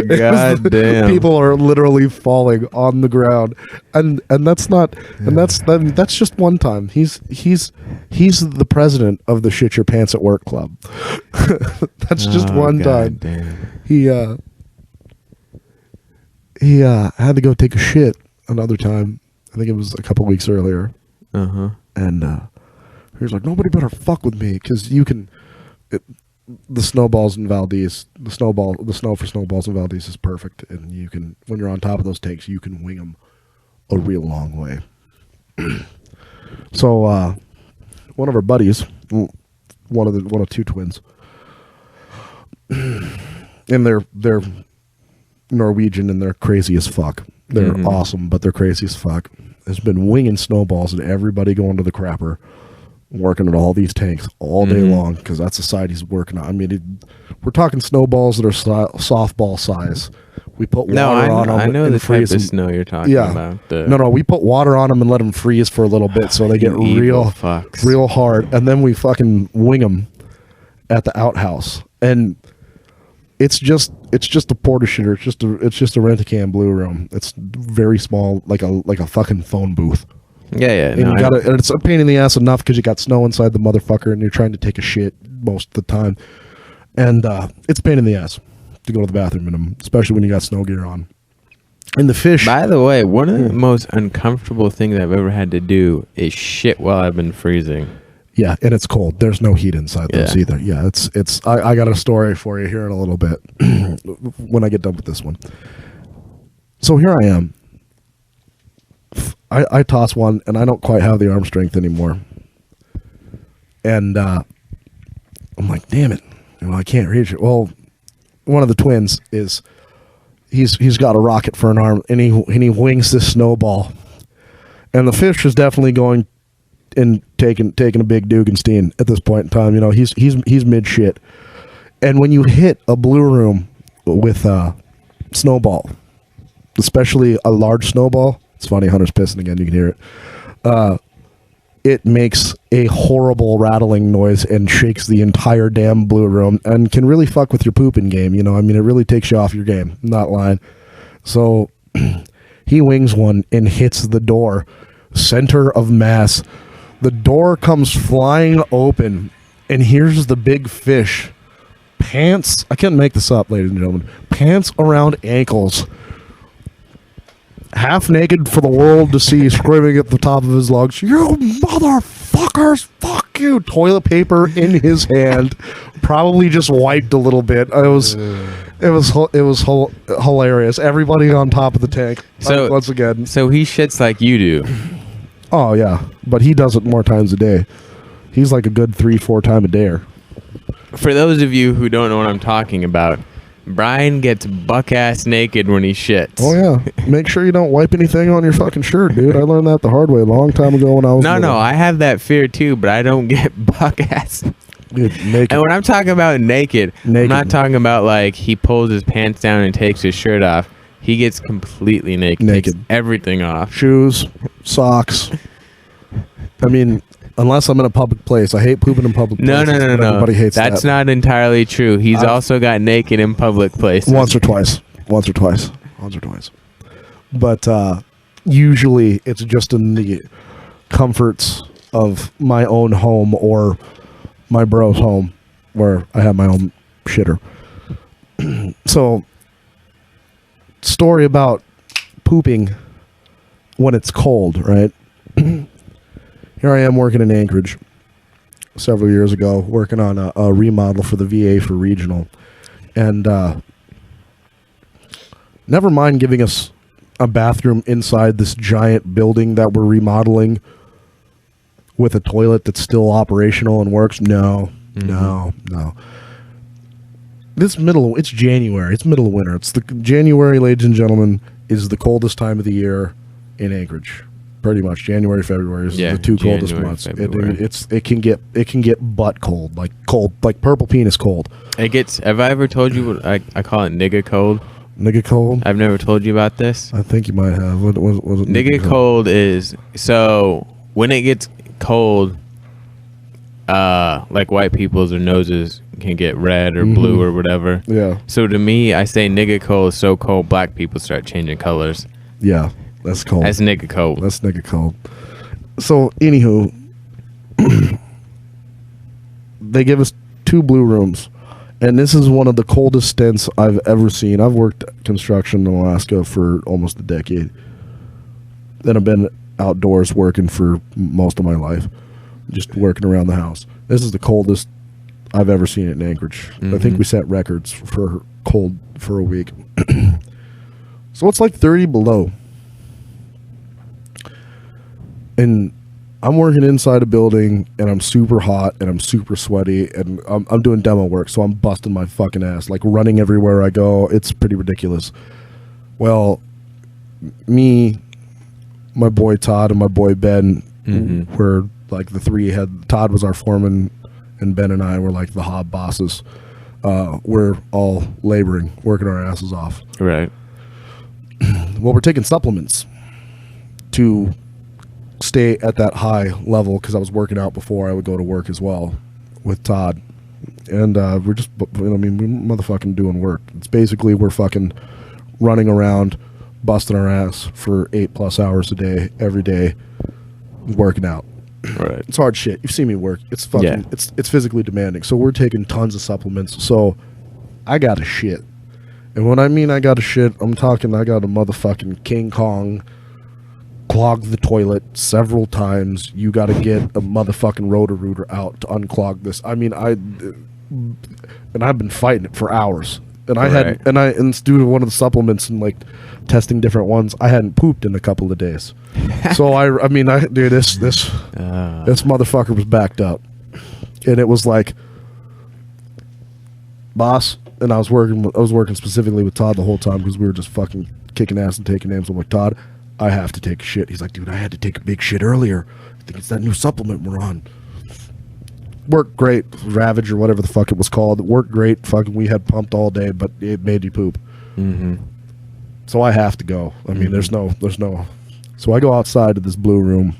Speaker 1: goddamn.
Speaker 2: People are literally falling on the ground, and that's not, and that's just one time. He's the president of the Shit Your Pants at Work Club. That's just one time.
Speaker 1: Damn.
Speaker 2: He had to go take a shit another time. I think it was a couple weeks earlier.
Speaker 1: Uh-huh.
Speaker 2: And he was like, nobody better fuck with me, because you can... the snowballs in Valdez, the snow for snowballs in Valdez is perfect. And you can, when you're on top of those tanks, you can wing them a real long way. So one of our buddies, one of two twins, and they're Norwegian, and they're crazy as fuck. They're awesome, but they're crazy as fuck. Has been winging snowballs, and everybody going to the crapper, working at all these tanks all day long, because that's the side he's working on. I mean, we're talking snowballs that are softball size. We put water on them.
Speaker 1: I know
Speaker 2: and
Speaker 1: the type of
Speaker 2: them.
Speaker 1: snow you're talking about.
Speaker 2: No, we put water on them and let them freeze for a little bit, so they get real hard, and then we fucking wing them at the outhouse. And it's just a porta shitter. It's just a rent-a-can blue room. It's very small, like a fucking phone booth.
Speaker 1: Yeah.
Speaker 2: And and it's a pain in the ass enough because you got snow inside the motherfucker, and you're trying to take a shit most of the time, and it's a pain in the ass to go to the bathroom in them, especially when you got snow gear on. And the fish.
Speaker 1: By the way, one of the most uncomfortable things I've ever had to do is shit while I've been freezing.
Speaker 2: Yeah, and it's cold. There's no heat inside those either. Yeah, it's. I got a story for you here in a little bit when I get done with this one. So here I am. I toss one, and I don't quite have the arm strength anymore. And I'm like, damn it, I can't reach it. Well, one of the twins is he's got a rocket for an arm, and he wings this snowball, and the fish is definitely going and taking a big Dugenstein at this point in time. He's mid shit, and when you hit a blue room with a snowball, especially a large snowball. It's funny, Hunter's pissing again, you can hear it. It makes a horrible rattling noise and shakes the entire damn blue room and can really fuck with your pooping game, it really takes you off your game, I'm not lying. So he wings one and hits the door, center of mass. The door comes flying open, and here's the big fish. Pants, I can't make this up, ladies and gentlemen, pants around ankles, half naked for the world to see, screaming at the top of his lungs, "You motherfuckers, fuck you!" Toilet paper in his hand, probably just wiped a little bit. It was hilarious. Everybody on top of the tank.
Speaker 1: So
Speaker 2: once again,
Speaker 1: so he shits like you do.
Speaker 2: Oh yeah, but he does it more times a day. He's like a good 3-4 time a dayer.
Speaker 1: For those of you who don't know what I'm talking about, Brian gets buck ass naked when he shits.
Speaker 2: Oh yeah. Make sure you don't wipe anything on your fucking shirt, dude. I learned that the hard way a long time ago when I was
Speaker 1: No, I have that fear too, but I don't get buck ass.
Speaker 2: Dude, naked.
Speaker 1: And when I'm talking about naked, I'm not talking about like he pulls his pants down and takes his shirt off. He gets completely naked. Takes everything off.
Speaker 2: Shoes, socks. I mean, unless I'm in a public place. I hate pooping in public places.
Speaker 1: No.
Speaker 2: Everybody hates that.
Speaker 1: That's not entirely true. He's also got naked in public places.
Speaker 2: Once or twice. But usually it's just in the comforts of my own home or my bro's home where I have my own shitter. So, story about pooping when it's cold, right? Here I am working in Anchorage several years ago, working on a remodel for the VA for regional. And never mind giving us a bathroom inside this giant building that we're remodeling with a toilet that's still operational and works. No. It's January. It's middle of winter. It's the January, ladies and gentlemen, is the coldest time of the year in Anchorage. Pretty much January, February is the two coldest months. It can get butt cold, like purple penis cold.
Speaker 1: It gets. Have I ever told you what I call it? Nigga cold.
Speaker 2: Nigga cold.
Speaker 1: I've never told you about this.
Speaker 2: I think you might have. What was it?
Speaker 1: Nigga cold is so when it gets cold. Like white people's or noses can get red or blue or whatever.
Speaker 2: Yeah.
Speaker 1: So to me, I say nigga cold is so cold, black people start changing colors.
Speaker 2: Yeah, that's cold.
Speaker 1: That's nigga cold.
Speaker 2: That's nigga cold. So, anywho, they give us 2 blue rooms, and this is one of the coldest stints I've ever seen. I've worked construction in Alaska for almost a decade. Then I've been outdoors working for most of my life. Just working around the house. This is the coldest I've ever seen it in Anchorage. I think we set records for cold for a week. So it's like 30 below. And I'm working inside a building, and I'm super hot, and I'm super sweaty, and I'm doing demo work, so I'm busting my fucking ass, like running everywhere I go. It's pretty ridiculous. Well, me, my boy Todd, and my boy Ben were like the three had. Todd was our foreman, and Ben and I were like the hob bosses. We're all laboring, working our asses off.
Speaker 1: Right.
Speaker 2: Well, we're taking supplements to stay at that high level because I was working out before I would go to work as well with Todd. And we're just, we're motherfucking doing work. It's basically we're fucking running around, busting our ass for 8+ hours a day, every day, working out.
Speaker 1: Right.
Speaker 2: It's hard shit. You've seen me work. It's fucking, it's physically demanding. So we're taking tons of supplements. So I got to shit. And when I mean I got to shit, I'm talking I got a motherfucking King Kong, clog the toilet several times. You got to get a motherfucking Roto-Rooter out to unclog this. I mean, I've been fighting it for hours. And I hadn't, and it's due to one of the supplements and like testing different ones, I hadn't pooped in a couple of days. So this motherfucker was backed up. And it was like, boss, and I was working specifically with Todd the whole time because we were just fucking kicking ass and taking names. I'm like, Todd, I have to take a shit. He's like, dude, I had to take a big shit earlier. I think it's that new supplement we're on. Worked great. Ravage or whatever the fuck it was called. It worked great. Fucking we had pumped all day, but it made you poop. Mm-hmm. So I have to go. I mean, there's no. So I go outside to this blue room.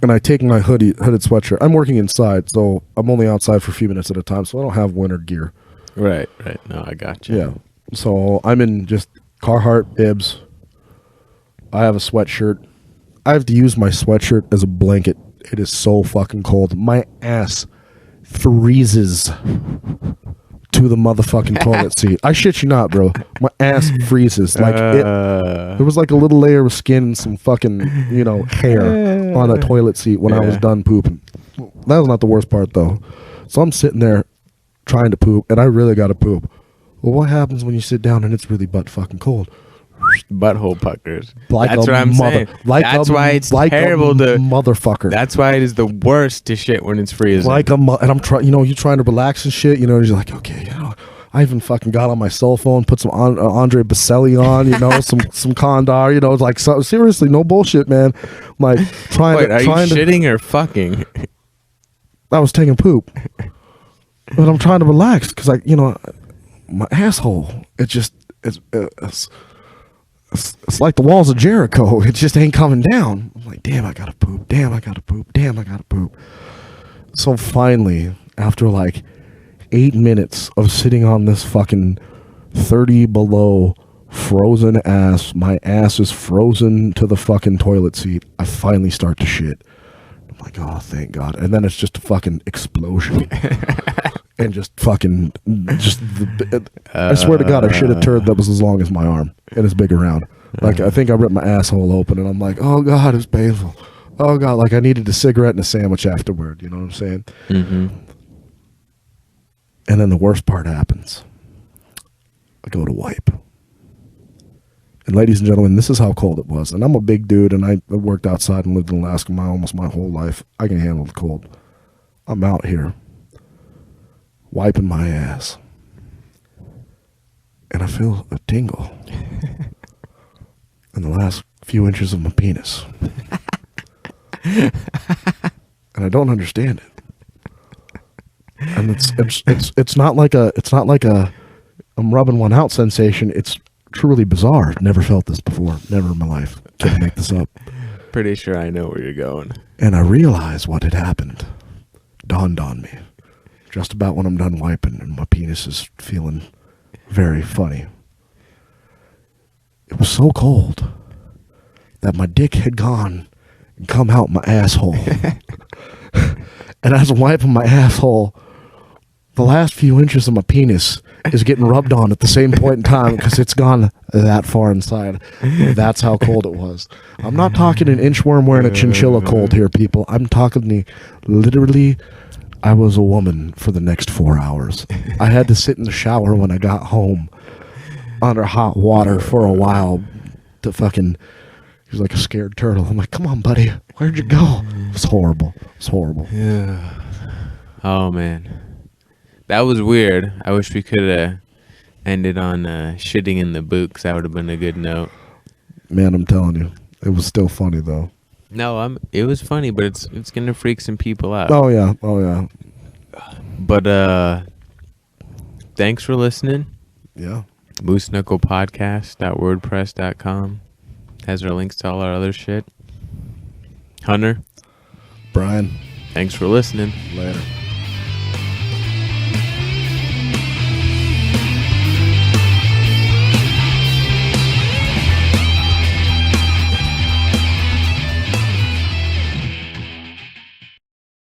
Speaker 2: And I take my hooded sweatshirt. I'm working inside, so I'm only outside for a few minutes at a time, so I don't have winter gear.
Speaker 1: Right. No, I got you.
Speaker 2: Yeah. So I'm in just Carhartt bibs. I have a sweatshirt. I have to use my sweatshirt as a blanket. It is so fucking cold. My ass freezes to the motherfucking toilet seat. I shit you not, bro. My ass freezes. Like there was like a little layer of skin and some fucking, hair on the toilet seat when I was done pooping. That was not the worst part though. So I'm sitting there trying to poop, and I really got to poop. Well, what happens when you sit down and it's really butt fucking cold?
Speaker 1: butthole puckers.
Speaker 2: Like
Speaker 1: That's
Speaker 2: a
Speaker 1: what I'm saying. That's why it's terrible to
Speaker 2: motherfucker.
Speaker 1: That's why it is the worst to shit when it's freezing.
Speaker 2: And I'm trying. You're trying to relax and shit. You're like, okay, I even fucking got on my cell phone, put some Andre Bocelli on, some Condor, it's like, so, seriously, no bullshit, man. Like trying
Speaker 1: Wait,
Speaker 2: to.
Speaker 1: Are you shitting or fucking?
Speaker 2: I was taking poop, but I'm trying to relax because my asshole. It's like the walls of Jericho. It just ain't coming down. I'm like, damn, I gotta poop. Damn, I gotta poop. Damn, I gotta poop. So finally, after like 8 minutes of sitting on this fucking 30 below frozen ass, my ass is frozen to the fucking toilet seat, I finally start to shit. I'm like, oh, thank God. And then it's just a fucking explosion. And I swear to God, I shit a turd that was as long as my arm and as big around. Like, I think I ripped my asshole open, and I'm like, oh God, it's painful. Oh God, like I needed a cigarette and a sandwich afterward. You know what I'm saying?
Speaker 1: Mm-hmm.
Speaker 2: And then the worst part happens. I go to wipe. And ladies and gentlemen, this is how cold it was. And I'm a big dude, and I worked outside and lived in Alaska almost my whole life. I can handle the cold. I'm out here wiping my ass. And I feel a tingle in the last few inches of my penis. And I don't understand it. And it's not like a I'm rubbing one out sensation. It's truly bizarre. Never felt this before. Never in my life. Can't make this up.
Speaker 1: Pretty sure I know where you're going.
Speaker 2: And I realized what had happened. Dawned on me. Just about when I'm done wiping and my penis is feeling very funny. It was so cold that my dick had gone and come out my asshole. And as I'm wiping my asshole, the last few inches of my penis is getting rubbed on at the same point in time because it's gone that far inside. That's how cold it was. I'm not talking an inchworm wearing a chinchilla cold here, people. I'm talking literally, I was a woman for the next 4 hours. I had to sit in the shower when I got home under hot water for a while to fucking... He was like a scared turtle. I'm like, come on, buddy. Where'd you go? It was horrible. It was horrible.
Speaker 1: Yeah. Oh, man. That was weird. I wish we could have ended on shitting in the boot, because that would have been a good note.
Speaker 2: Man, I'm telling you. It was still funny, though.
Speaker 1: No, it was funny, but it's going to freak some people out.
Speaker 2: Oh, yeah. Oh, yeah.
Speaker 1: But thanks for listening.
Speaker 2: Yeah.
Speaker 1: mooseknucklepodcast.wordpress.com has our links to all our other shit. Hunter.
Speaker 2: Brian.
Speaker 1: Thanks for listening.
Speaker 2: Later.